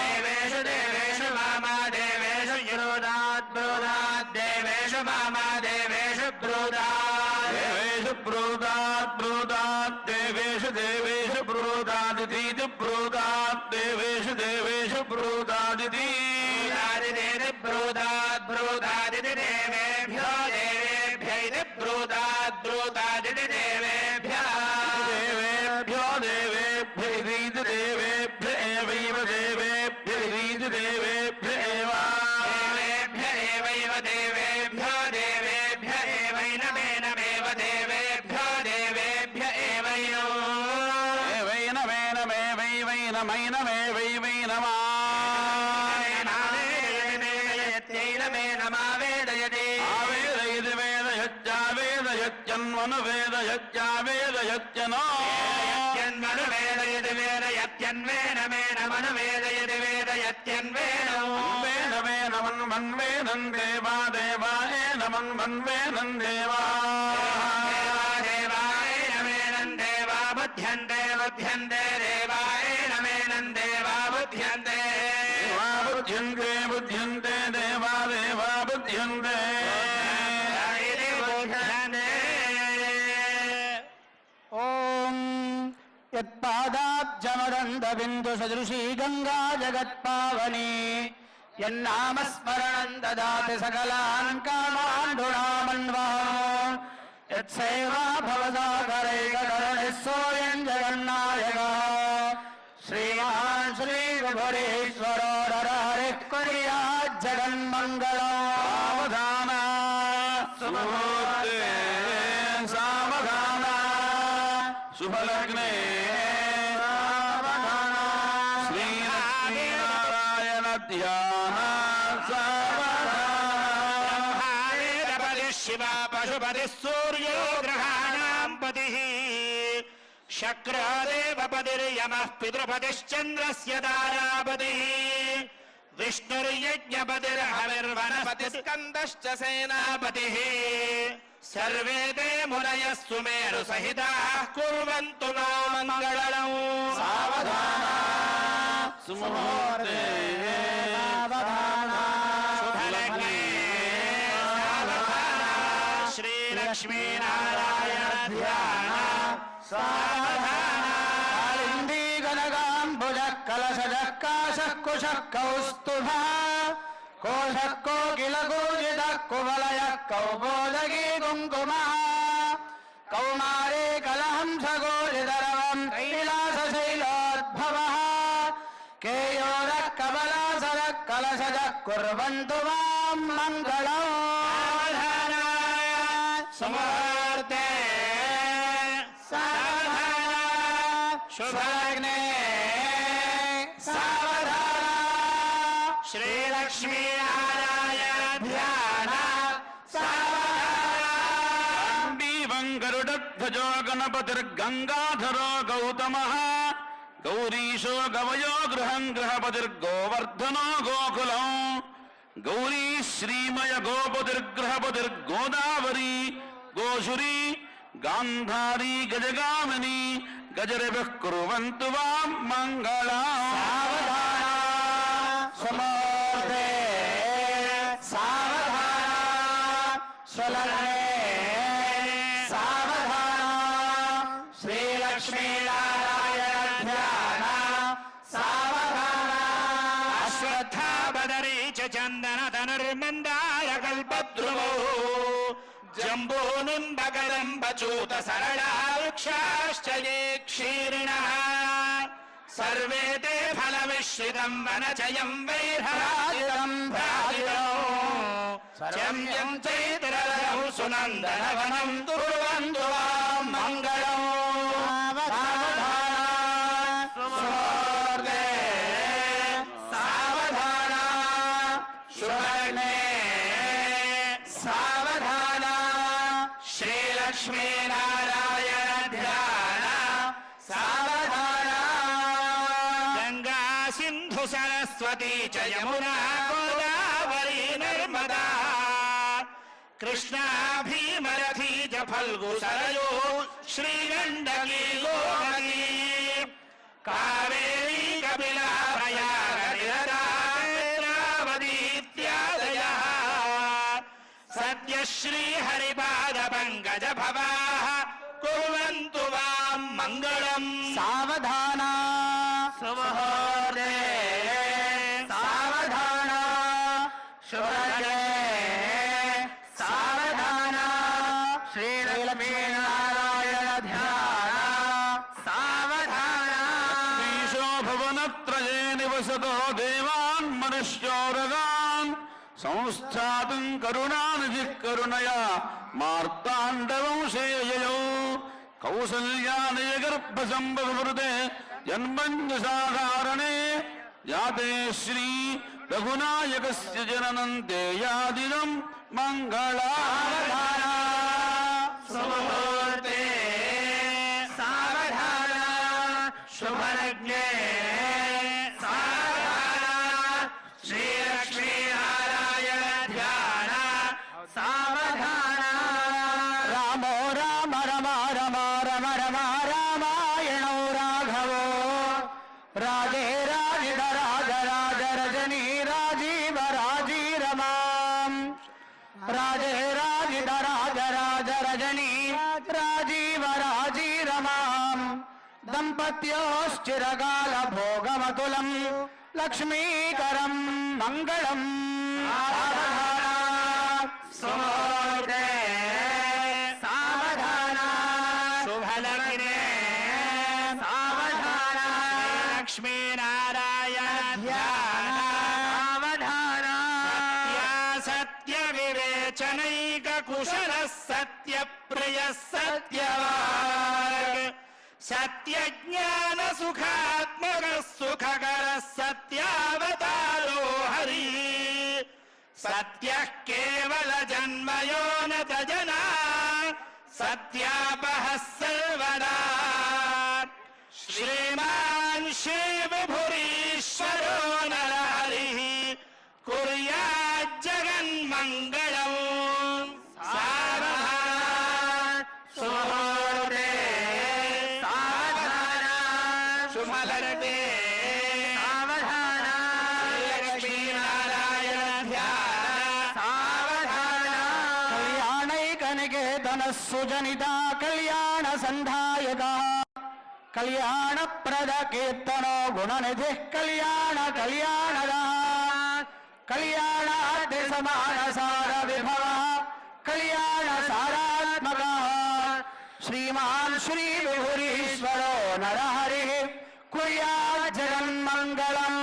देवेषु देवेषु मामा देवेषु युरोदात् ब्रूदात् देवेषु मामा देवेषु ब्रूदात् देवेषु ब्रूदात् ब्रूदात् देवेषु देवेषु ब्रूदादिति ब्रूदात् देवेषु देवेषु ब्रूदादिति ब्रूदात् ब्रूदादिति देवेभ्यो देवेभ्य इति ब्रूदात् ब्रूदादिति देवेभ्यः देवेभ्यो देवेभ्य इति देवेभ्य एवैव देवेभ्य इति देवेभ्य एव देवेभ्य एवैव देवेभ्यो देवेभ्य एवैनमेनमेव देवेभ्यो देवेभ्य एवैनमेनमेवैवैनमैनमेवैवैनमा वेदयत्यन्मनु वेदयत्यावेदयत्यनो यन्मनु वेदयति वेदयत्यन्वेन मनु वेदयति वेदयत्यन्वेनो वेन मन्वेनं देवा देवायेन मन्वेनं देवा देवायेन मेनं देवा बुध्यन्ते बुध्यन्ते देवायेन मेनं देवा बुध्यन्ते बुध्यन्ते बुध्यन्ते देवा देवा बुध्यन्ते यत्पादाब्जमदन्दबिन्दु सदृशी गंगा जगत्पावनी यन्नामस्मरणं ददाति सकलान् कामान् नृणामन्वः यत्सेवा भवसागरैकधरणिः सोऽयं जगन्नायकः श्रीमान् श्रीगुरुभरेश्वरो नरहरिः कुर्यात् जगन्मङ्गलम् सावधान सुमुहूर्ते सावधान शुभलग्ने श्रीनारायण ध्यान सावधान शिवा पशुपतिः सूर्यो ग्रहाणां पतिः शक्रदेवपतिर्यमः पितृपतिश्चन्द्रस्य तारापतिः विष्णुर्यज्ञपतिर्हविर्वनस्पतिस्कन्दश्च सेनापतिः सर्वे ते मुनयः सुमेरुसहिताः कुर्वन्तु नो मङ्गलम् सावधान सुमुहूर्ते शुभलग्ने सावधान श्रीलक्ष्मीनारायण ध्यान सावधान कालिन्दी गणगाम्बुजः कलशजः काशः कुशः कौस्तुभः कोशः कोकिलकूजितः कुवलयः कौमोदगी कुङ्कुमः कौमारे कलहंसगोलितरवम् केयोरः कमलासनः कलशजः कुर्वन्तु मां मङ्गलम् समूर्ते शुभलग्ने सावधान श्रीलक्ष्मी नारायण ध्यान सावधान गरुडध्वजो गणपतिर्गंगाधरो गौतमः गौरीशो गवयो गृहं गृहपतिर्गोवर्धनो गोकुलं गौरी श्रीमय गोपतिर्गृहपतिर्गोदावरी गोशुरी गांधारी गजगामिनी गजरभिः कुर्वन्तु वां मङ्गलम् समूर्ते सावधान स्वलग्ने सावधान श्रीलक्ष्मी नारायण ध्यान सावधान अश्वत्था बदरी च चन्दन धनुर्मन्दार कल्पद्रुमो जम्बो निम्बकदम्बचूत सरला वृक्षाश्च ये क्षीरिणः सर्वे ते फलमिश्रितं वनचयं वैर्हराजितं चम्यं चैत्ररघु सुनन्दनवनं कुर्वन्तु वां मङ्गलम् समूर्ते सावधान शुभलग्ने सावधान श्रीलक्ष्मी नारायण ध्यान सावधान गंगा सिंधु सरस्वती च यमुना गोदावरी नर्मदा कृष्णा भीमरथी च फल्गु सरयो श्रीगण्डकी गोमती कावेरी कपिला प्रयागराजरावती इत्यादयः सद्य श्री हरिपाद पंकज भवाः कुर्वन्तु वां मङ्गलम् सावधान समूर्ते सावधान शुभलग्ने सावधान श्रीलक्ष्मी नारायण ध्यान सावधान ईशो भुवनत्रये निवसतो देवान् मनुष्योरगान् संस्थातुं करुणानिधिः करुणया मार्ताण्डवंशेययौ कौसल्यानिजगर्भसम्भवृते जन्मञ्जसाधारणे जाते श्री रघुनायकस्य जननं देयादिदं मङ्गलावधान समूर्ते सावधान शुभलग्ने सावधान श्रीलक्ष्मी नारायण ध्यान सावधान रामो राम रम रम रम रम रामायणो राघवो राधे राजिद राज राज रजनी राजीव राजी रमाम् राधे राजिद राज राज रजनी राजीव राजी रमाम् दम्पत्योश्चिरकाल भोगमतुलम् लक्ष्मीकरम् मङ्गलम् समूर्ते सावधान शुभलग्ने सावधान लक्ष्मी नारायण ध्यान सावधान या सत्य विवेचनैक कुशलः सत्य प्रियः सत्यवाक् सत्यज्ञान सुखात्मकः सुखकरः सत्यावतारो हरिः सत्यः केवल जन्मयो न जना सत्यापहः सर्वदा श्रीमान् श्रीविभुरीश्वरो नरहरिः कुर्याज्जगन्मङ्गलम् सावधान सुमुहूर्ते सावधान शुभलग्ने सावधान लक्ष्मीनारायण ध्यान सावधान कल्याणैकनिकेतनः सुजनिता कल्याण सन्धायकः कल्याणप्रद कीर्तनो गुणनिधिः कल्याण कल्याणदः कल्याणाद्य समानसार विभवः कल्याण सारात्मकः श्रीमान् श्री विभुरीश्वरो नरहरिः कुर्यात् जगन्मङ्गलम्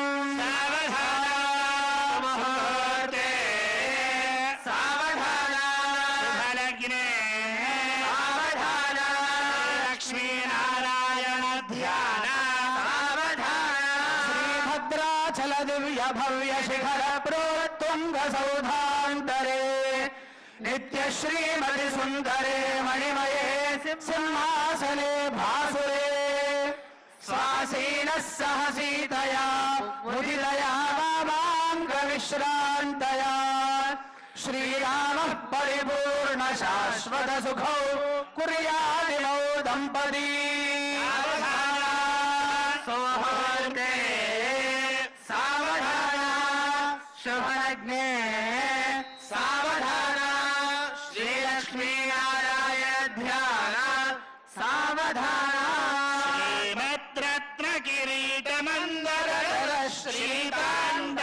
नीलाचल दिव्य भव्य शिखर प्रोत्तुंग सौधांतरे नित्य श्रीमति सुंदरे मणिमये सिंहासने भासुरे स्वासीनः सह सीतया मुदितया वामांग विश्रांतया श्रीरामः परिपूर्ण शाश्वत सुखौ कुर्यादिमौ दंपती सोहर्ते सावधान शुभलग्ने सावधान श्रीलक्ष्मी नारायण ध्यान सावधान श्रीमद्रत्न किरीट मंदर श्रीतांडवाडंबर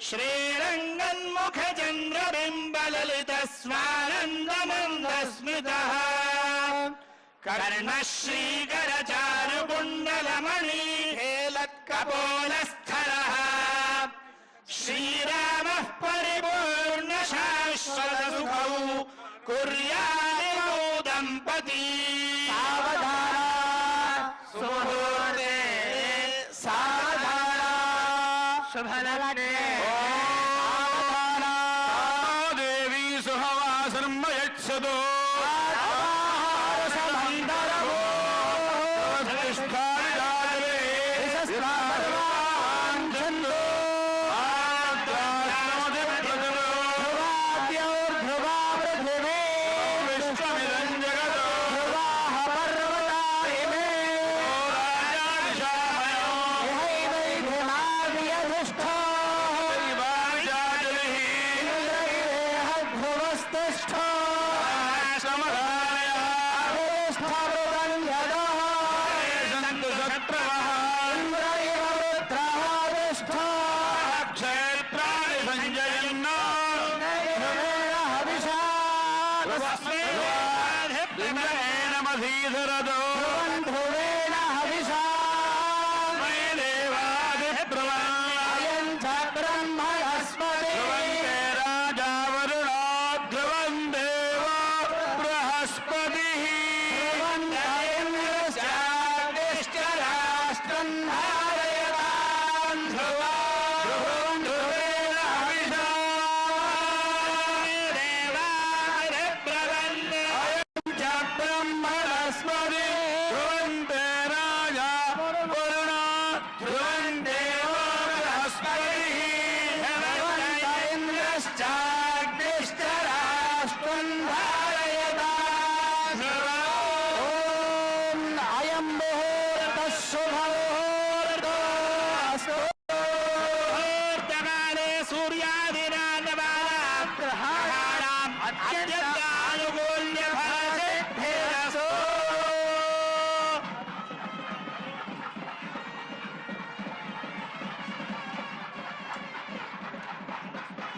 श्रीरंगन्मुख चंद्र बिंब ललित स्वानंद मंद स्मितः कर्णश्रीकर चारु कुंडलमणि हेलत्कपोलस्थलः श्रीरामः परिपूर्ण शाश्वत सुखौ कुर्यादिमौ दंपती सावधान सुमुहूर्ते सावधान शुभलग्ने देवी सुहवासनं यच्छतु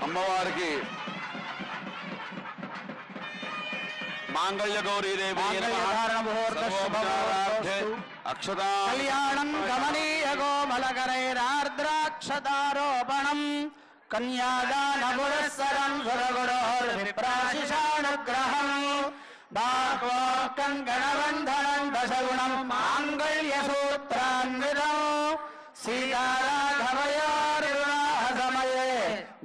అమ్మవారికి మాంగళ్య గౌరీదేవి అక్షతా కళ్యాణం గమనీయ గోమలకరైరార్ద్రాక్షతారోపణం కన్యాదాన పురస్సరం సురగురోర్విప్రాశిషానుగ్రహం బాహ్వో కంకణబంధనం దశగుణం మాంగళ్య సూత్రాన్వితం సీతారాఘవయోర్వివాహ సమయే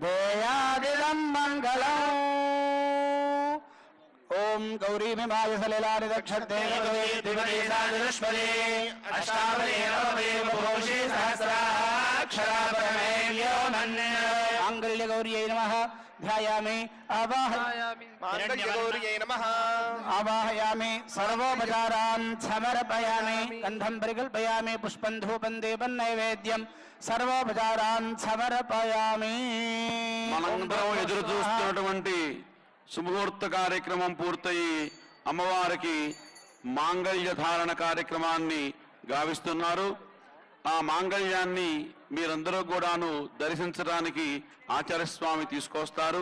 దేయాదిదం మంగళం. ఓం గౌరీ మిమాయ సలిలాని దక్షతే మాంగళ్య గౌర్యై నమః. ధ్యాయామి ఆవాహయామి సర్వోపచారాన్ సమర్పయామి. గంధం పరికల్పయామి పుష్పం ధూపం దీపం నైవేద్యం సర్వోపచారాన్ సమర్పయామి. మనందరం ఎదురు చూస్తున్నటువంటి శుభముహూర్త కార్యక్రమం పూర్తయి అమ్మవారికి మాంగళ్య ధారణ కార్యక్రమాన్ని గావిస్తున్నారు. ఆ మాంగళ్యాన్ని మీరందరూ కూడాను దర్శించడానికి ఆచార్యస్వామి తీసుకొస్తారు.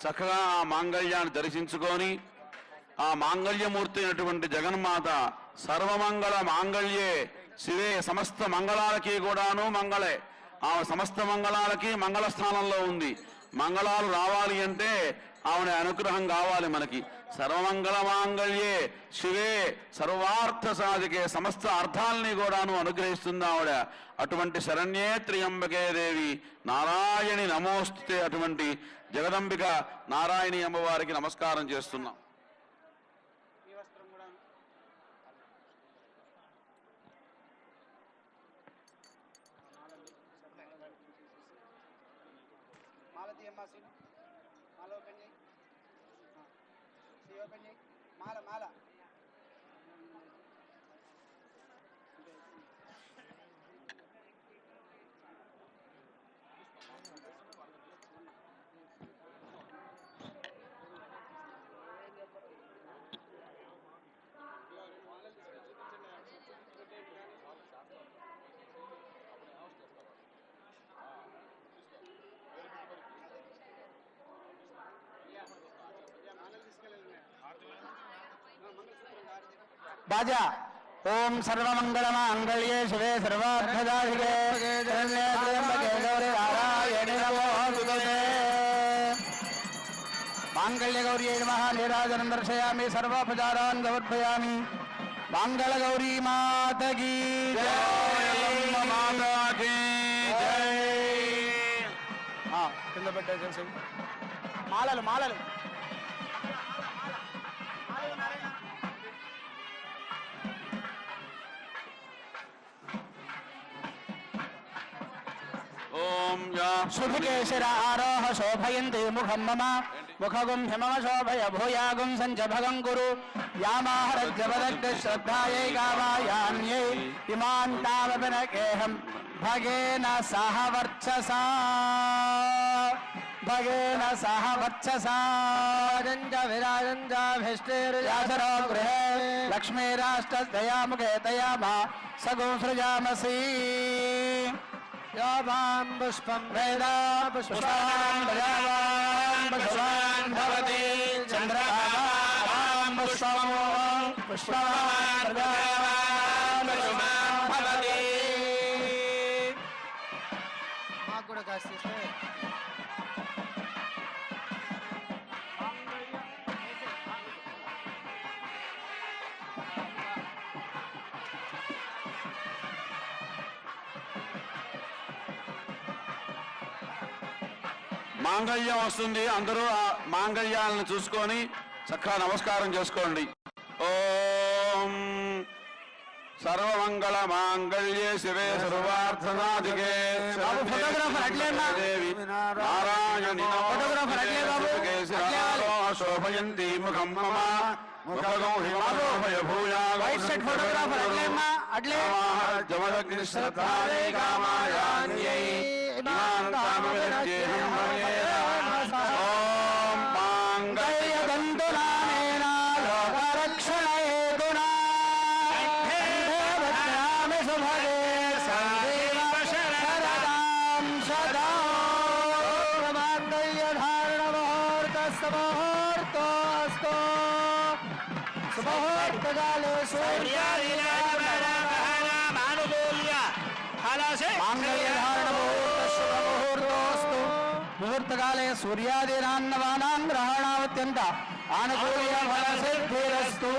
చక్కగా ఆ మాంగళ్యాన్ని దర్శించుకొని ఆ మాంగళ్యమూర్తి అయినటువంటి జగన్మాత సర్వమంగళ మాంగళ్యే శివే సమస్త మంగళాలకి కూడాను మంగళే. ఆమె సమస్త మంగళాలకి మంగళ స్థానంలో ఉంది. మంగళాలు రావాలి అంటే ఆమె అనుగ్రహం కావాలి మనకి. సర్వమంగళమాంగళ్యే శివే సర్వార్థ సాధికే సమస్త అర్థాలని కూడాను అనుగ్రహిస్తుంది ఆవిడ. అటువంటి శరణ్యే త్ర్యంబకే దేవి నారాయణి నమోస్తుతే. అటువంటి జగదంబిక నారాయణి అమ్మవారికి నమస్కారం చేస్తున్నాం. बाजा ओम सर्वमंगलमांगल्ये शिवे सर्वार्थसाधिके शरण्ये त्र्यंबके गौरी नारायणि नमोस्तुते। मांगल्यगौर्यै नमः। नीराजनं दर्शयामि, सर्वोपचारान् समर्पयामि। मांगलगौरी माता की जय, माता की जय। కింద పెట్టేసేసి మాలలు మాలలు ఓం యా शुभकेशर आरोह शोभयन्ति मुखं मम मुखगुं हिमम शोभय भूयागुं सञ्जभगं गुरु यामाहरज्जवदग्ध श्रद्धायै गावायान्यै इमान् तावपि न गेहं भगेन सह वर्चसा रञ्ज विराजञ्जाभिष्टेर्यासरो गृहे लक्ष्मीराष्ट्रदयामुखे दयामा सगुं सृजामसि यावां पुष्पं वेदा पुष्पान् प्रजावान् पुष्पान् भवति चन्द्रभागां पुष्पं पुष्पान् प्रजावान् पुष्पान् भवति। माకు కూడా కాస్త మాంగళ్యం వస్తుంది. అందరూ ఆ మాంగళ్యాలను చూసుకొని చక్కగా నమస్కారం చేసుకోండి. ఓం సర్వమంగళ మాంగళ్యే శివే సర్వార్థసాధికే దేవి నారాయణి శోభయంతి ముఖం మమ జమదగ్నిశ్రద్ధాయై కామాయాన్యై ఓం మాంగళ్యదంతునానేన లోకరక్షణయేతునా భద్రామి శుభగే సందేవ శరదాం సదా. మాంగళ్యధారణముహూర్తస్తు ముహూర్తోస్తు శుభముహూర్తకాలే మాంగళ్యధారణముహూర్తస్తు ముహూర్తకాలే సూర్యాదినాన్నవానాం గ్రహణావత్యంత ఆనుకూల్య ఫలసిద్ధిరస్తు.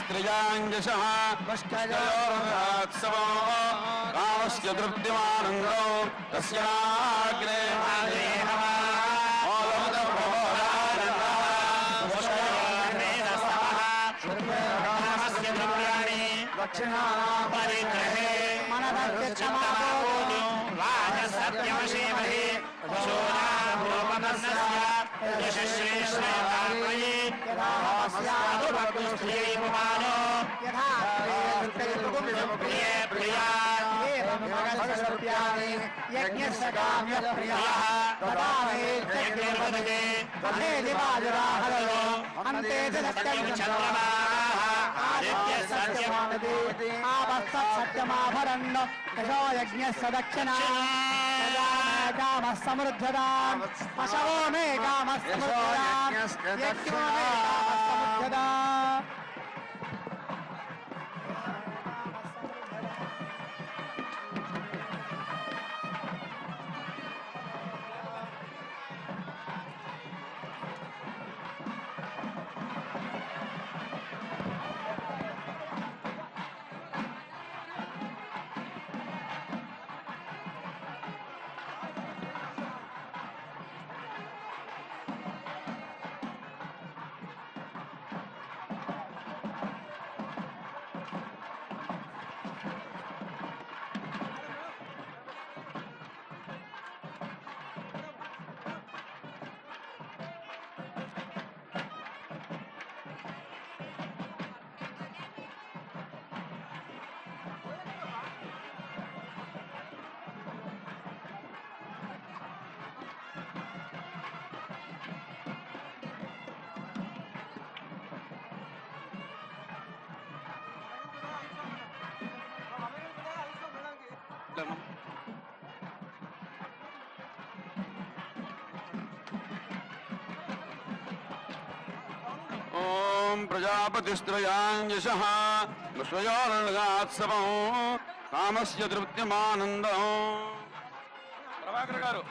స్త్రియాంజసః కామస్య తృప్తిమానందో తస్యాగ్రే పరిగ్రహే మనదక్షమాపోదు రాజసత్యమశేమహే శోరాభూపమన్నస్య యశశ్రేష్ఠాత్మయే యథాస్యాదుభక్తుస్త్రియై పుమానో యథా ప్రియ ప్రియా యజ్ఞస్య కామ్య ప్రియః తదామే యజ్ఞర్వదతే తదే దివాజరాహరో అంతే సత్యం చంద్రమాః ఆదిత్య సత్యమానదే ఆవస్తత్సత్యమాభరన్న యశో యజ్ఞస్య దక్షిణా కామः సమృద్ధదాం పశవో మే కామः సమృద్ధదాం యజ్ఞో మే కామः సమృద్ధదాం. ఓం ప్రజాపతిస్త్రయాంజశః విశ్వయోర్గాత్సవం కామస్య తృప్తిమానందం. ప్రభాకర్ గారు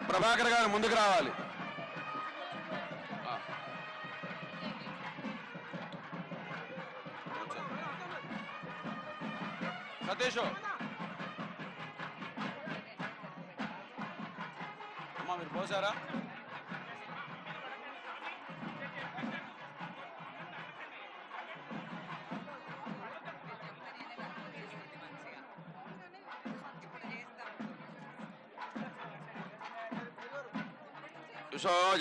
ప్రభాకర్ గారు ముందుకు రావాలి. సతీష్ అమ్మా మీరు పోసారా?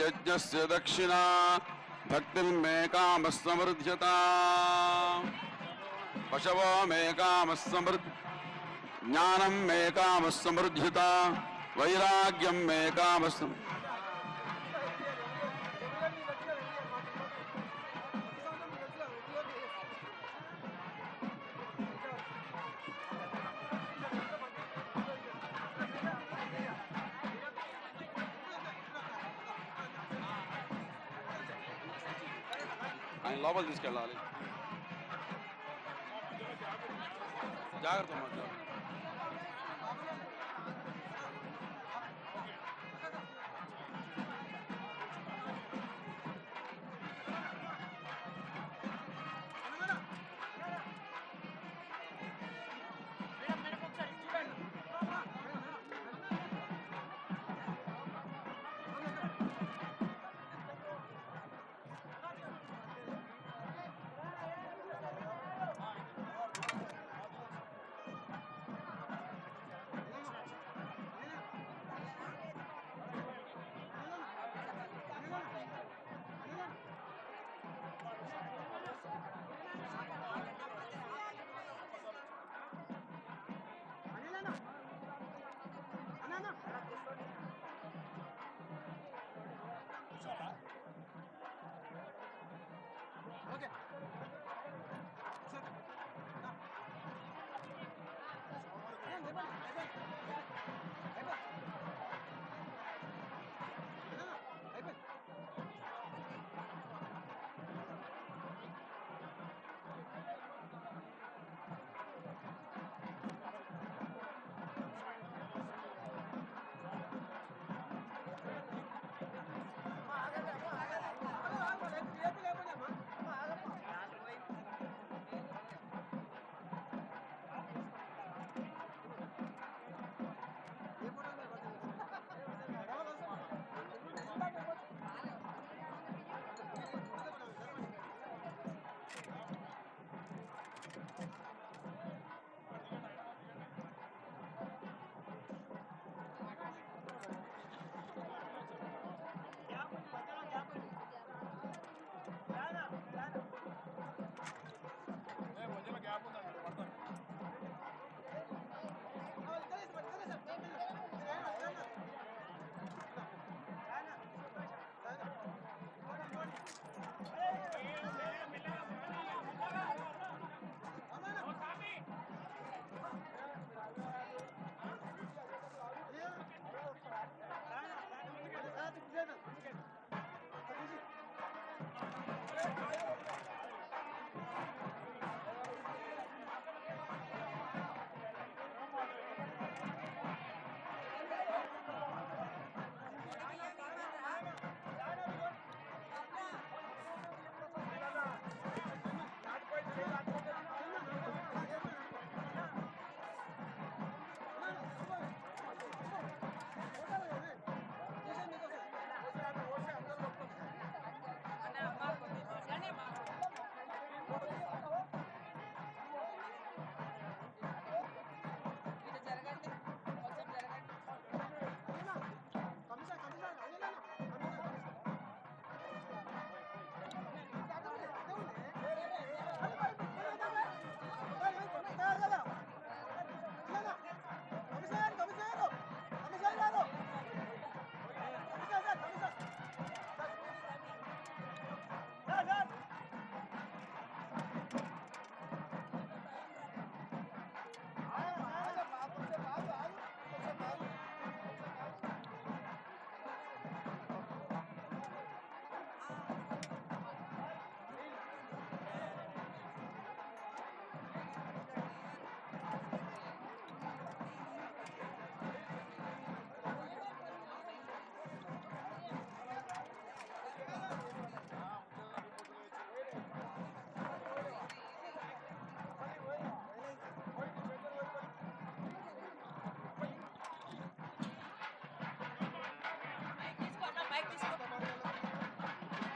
యజ్ఞస్య దక్షిణ భక్తిర్మే కామస్సమృధ్యత పశవో మే కామస్సమృద్ధి జ్ఞానం మే కామస్సమృధ్యత వైరాగ్యం మే కామస్సం. ఆయన లోపల తీసుకెళ్ళాలి. జాగ్రత్త మాట్లాడు.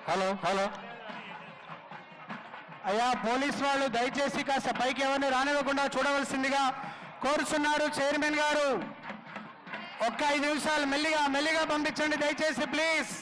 హలో హలో అయ్యా పోలీస్ వాళ్ళు దయచేసి కాస్త పైకి ఎవరిని రానివ్వకుండా చూడవలసిందిగా కోరుచున్నారు చైర్మన్ గారు. ఒక్క 5 నిమిషాలు మెల్లిగా మెల్లిగా పంపించండి దయచేసి ప్లీజ్.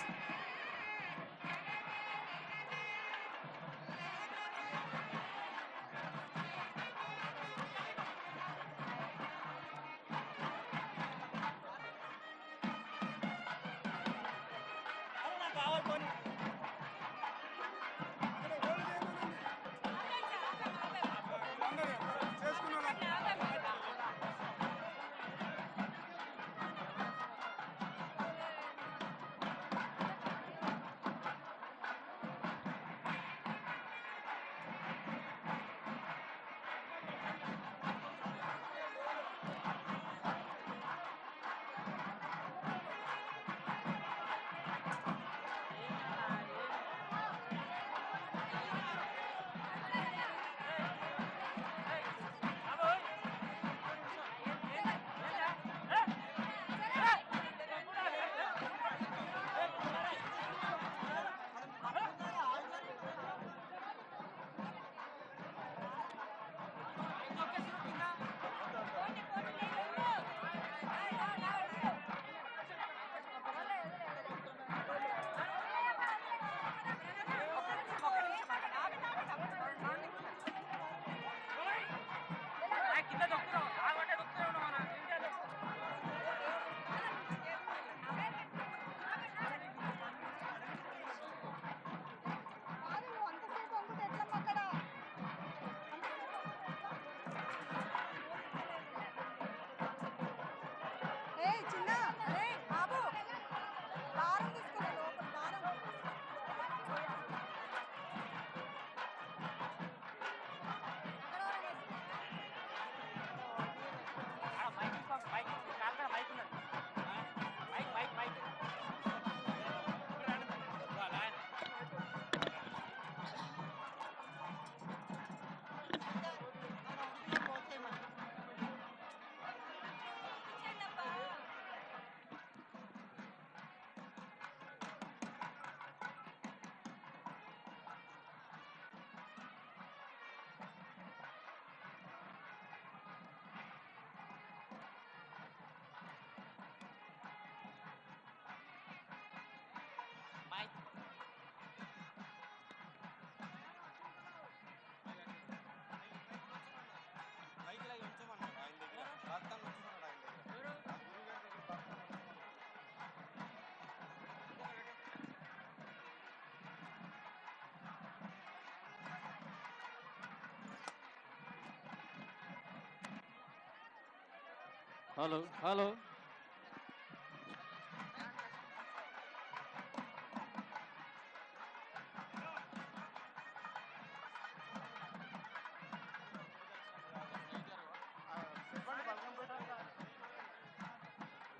హలో హలో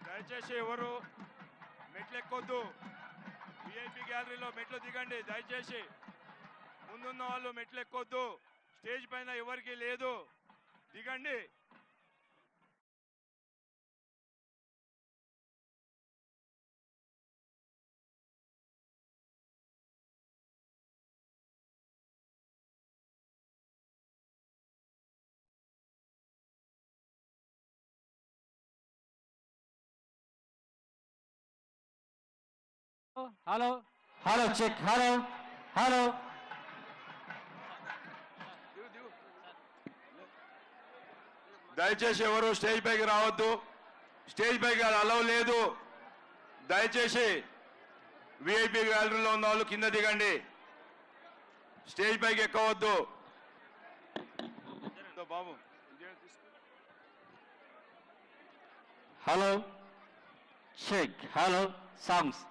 దయచేసి ఎవరు మెట్లు ఎక్కొద్దు. విఐపి గ్యాలరీలో మెట్లు దిగండి. దయచేసి ముందున్న వాళ్ళు మెట్లు ఎక్కొద్దు. స్టేజ్ పైన ఎవరికి లేదు, దిగండి. Hello hello check hello hello దయచేసి ఎవరు స్టేజ్ పైకి రావద్దు. స్టేజ్ పైకి అలవ్ లేదు. దయచేసి విఐపి గ్యాలరీలో ఉన్న వాళ్ళు కింద దిగండి. స్టేజ్ పైకి ఎక్కవద్దు బాబు. హలో చెక్ హలో సాంగ్స్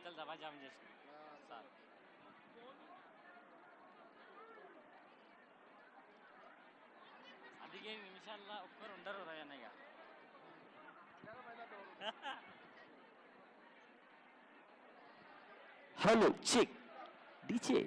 चल दबा जाम जैसे साथ 15 నిమిషాల్లో ఒక్కరు ఉండరు రయ్యన్నయ్య. Hello check DJ.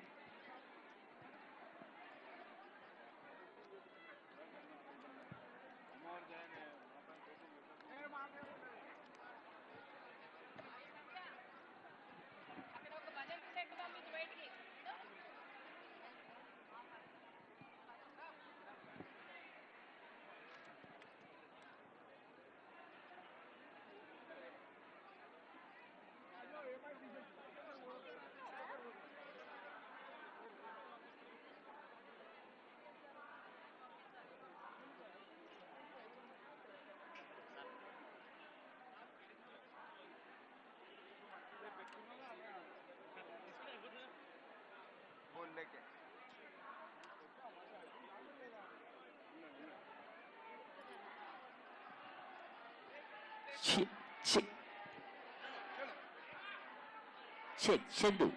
Check check check చెండు.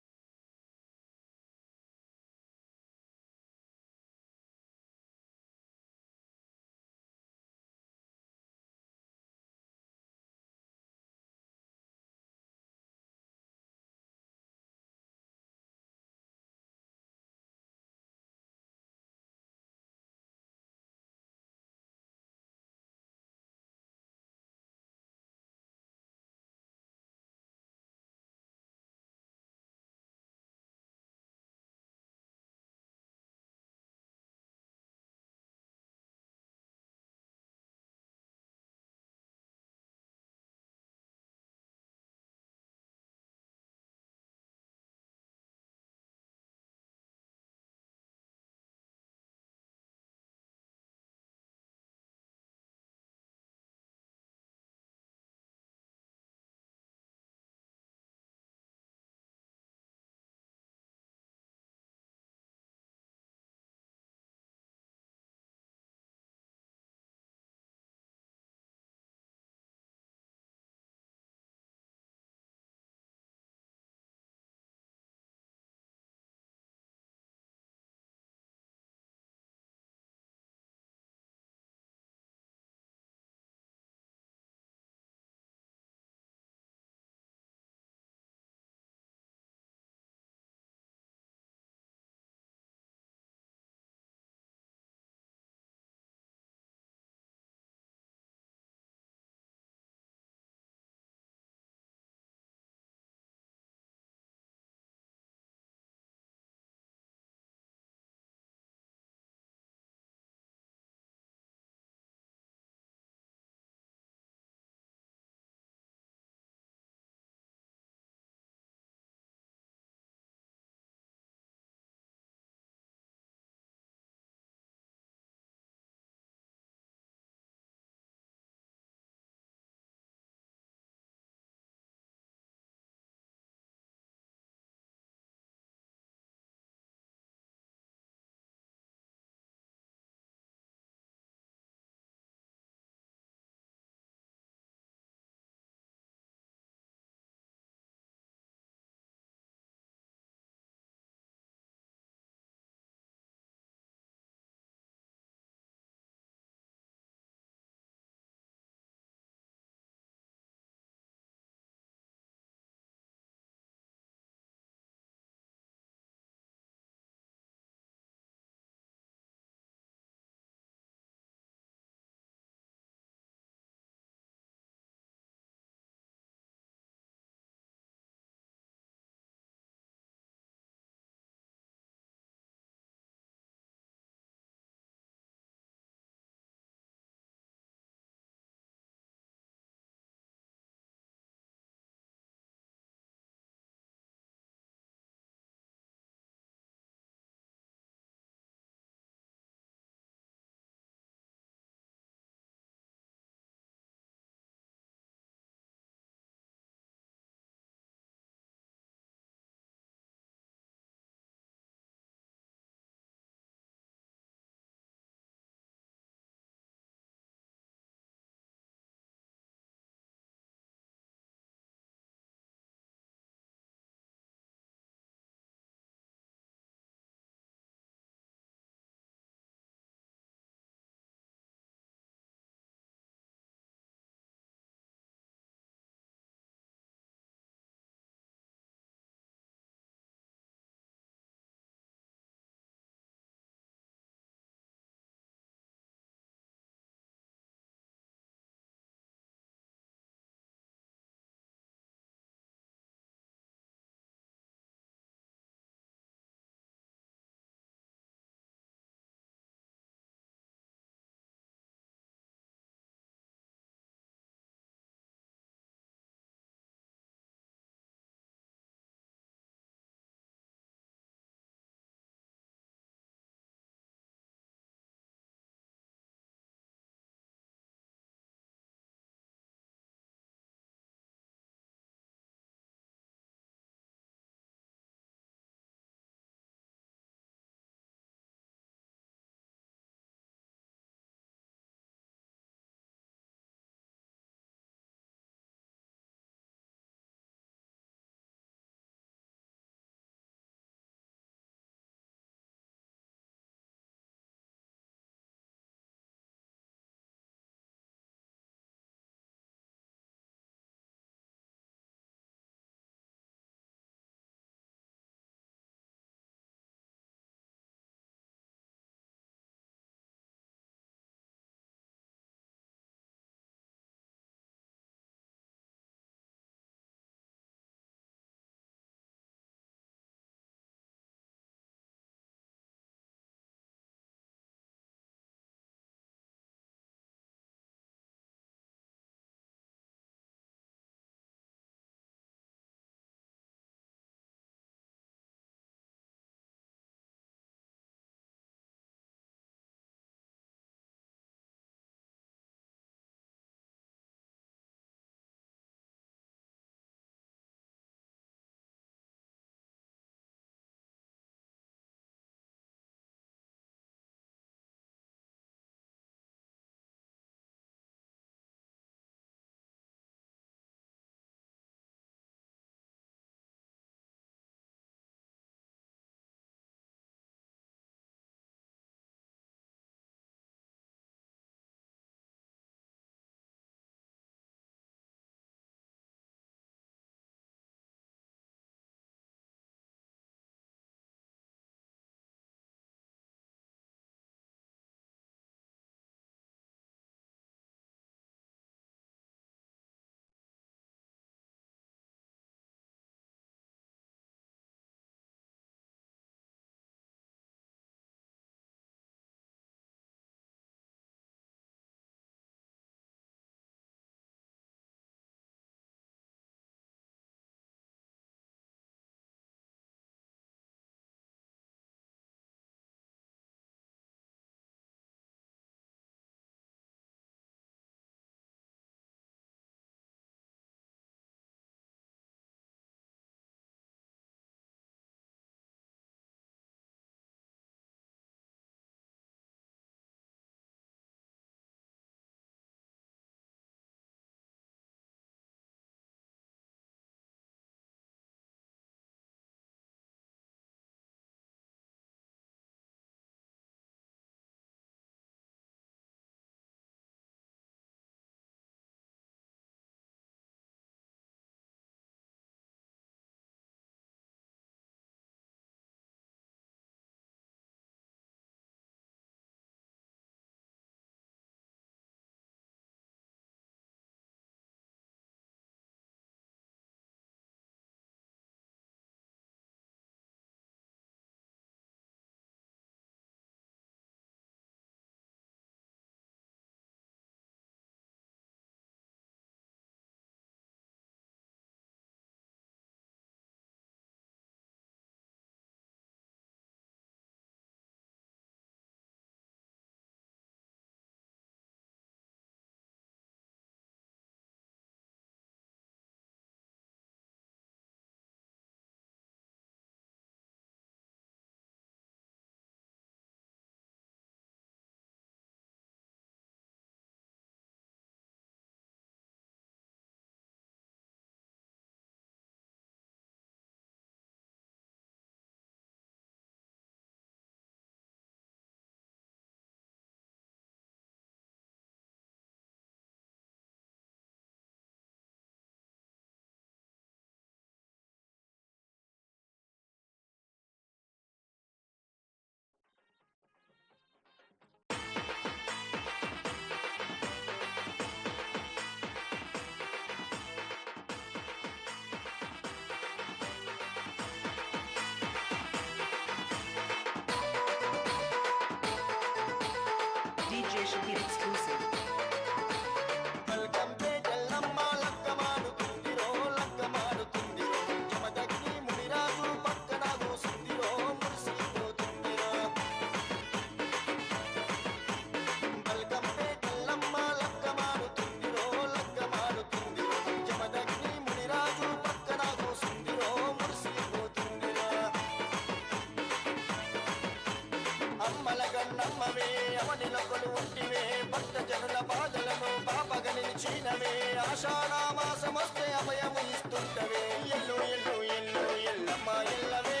వచ్చినవే ఆషాఢమాసమొస్తే అభయము ఇస్తుంటవే ఎల్లు ఎల్లు ఎల్లు ఎల్లమ్మ ఎల్లవే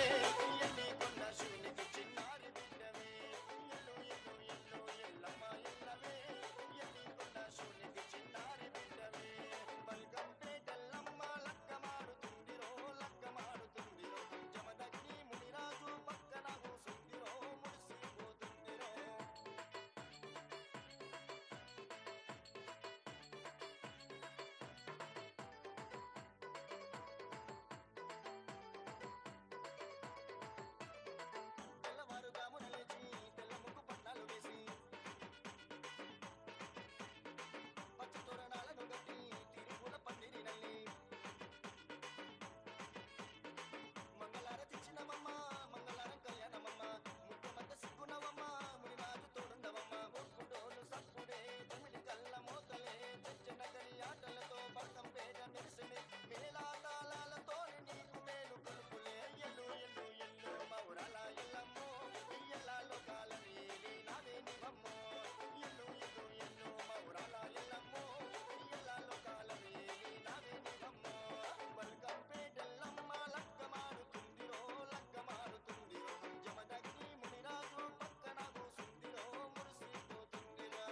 ఎల్లి కొన్న శివునికి చిన్నారి బిడ్డవే ఎల్లు ఎల్లు ఎల్లు ఎల్లమ్మ ఎల్లవే ఎల్లి కొన్న శివునికి చిన్నారి బిడ్డవే బల్గంపేటెల్లమ్మ లక్కమాడుతుందిరో లక్కమాడుతుందిరో జమదగ్ని మునిరాజు పక్కన కూసుందిరో మురిసిపోతుందిరో తెల్లవారుజామున లేచి తెల్ల ముగ్గు పట్టాలు వేసి పచ్చ తోరణాలను కట్టి తిరుపూల పందిరి నల్లి మంగళారతిచ్చినవమ్మ మంగళారం కళ్యాణమమ్మ ముద్ద మధ్య సిగ్గునవమ్మ మునిరాజు తోడుండవమ్మ ఒక్కుడోలు సప్పుడే తమిళ కళ్ళ మోతలే తెచ్చిన కళ్యాటలతో బల్కంపేట మెరిసిని మేళాతాళాలతో నీకు మేలు కొలుపులే ఎల్లు ఎల్లు ఎల్లు మౌరాల ఎల్లమ్మో ఎల్లాలో కాలని నావే నివమ్మో ఎల్లు ఎల్లు ఎల్లు మౌరాల ఎల్లమ్మో ఎల్లాలో కాలని నావే నివమ్మో బల్కంపేటెల్లమ్మ లక్కమాడుతుందిరో లక్కమాడుతుందిరో జమదగ్ని మునిరాజు పక్కన కూసుందిరో మురిసిపోతుందిరా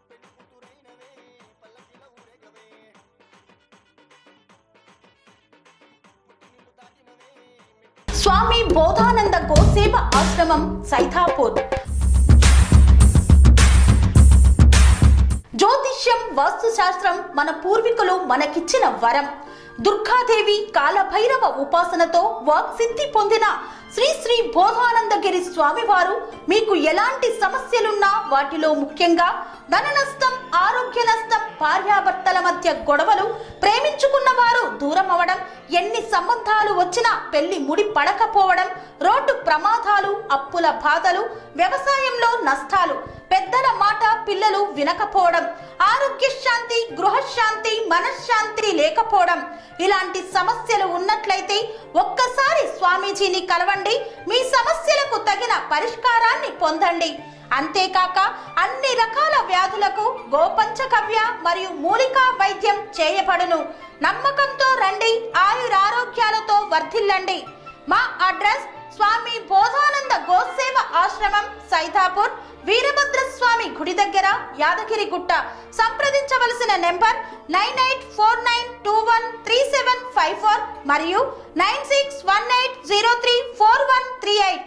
పెళ్లి కూతురైనవే పల్లకిల ఊరేగవే పుట్టినిల్లు దాటినవే స్వామి బోధానంద గోసేవ ఆశ్రమం సైథాపూర్. జ్యోతిష్యం వాస్తుశాస్త్రం మన పూర్వీకులు మనకిచ్చిన వరం. దుర్గాదేవి కాలభైరవ ఉపాసనతో వాక్సిద్ధి పొందిన శ్రీ శ్రీ బోధానందగిరి స్వామివారు మీకు ఎలాంటి సమస్యలున్నా, వాటిలో ముఖ్యంగా ధన నష్టం, ఆరోగ్య నష్టం, భార్యాభర్తల మధ్య గొడవలు, ప్రేమించుకున్న వారు దూరం అవడం, ఎన్ని సంబంధాలు వచ్చినా పెళ్లి ముడి పడకపోవడం, రోడ్డు ప్రమాదాలు, అప్పుల బాధలు, వ్యవసాయంలో నష్టాలు, పెద్దల మాట పిల్లలు వినకపోవడం, ఆరోగ్య శాంతి, గృహశాంతి, మనశ్శాంతి లేకపోవడం, ఇలాంటి సమస్యలు ఉన్నట్లయితే ఒక్కసారి స్వామీజీని కలవండి. మీ సమస్యలకు తగిన పరిష్కారాన్ని పొందండి. అంతేకాక అన్ని రకాల వ్యాధులకు గోపంచకవ్య మరియు మూలికా వైద్యం చేయబడును. నమ్మకంతో రండి, ఆయురారోగ్యాలతో వర్ధిల్లండి. మా అడ్రస్ స్వామి బోధానంద గోసేవ ఆశ్రమం, సైథాపూర్, వీరభద్రస్వామి గుడి దగ్గర, యాదగిరిగుట్ట. సంప్రదించవలసిన నెంబర్ 9849213754 మరియు 9618034138.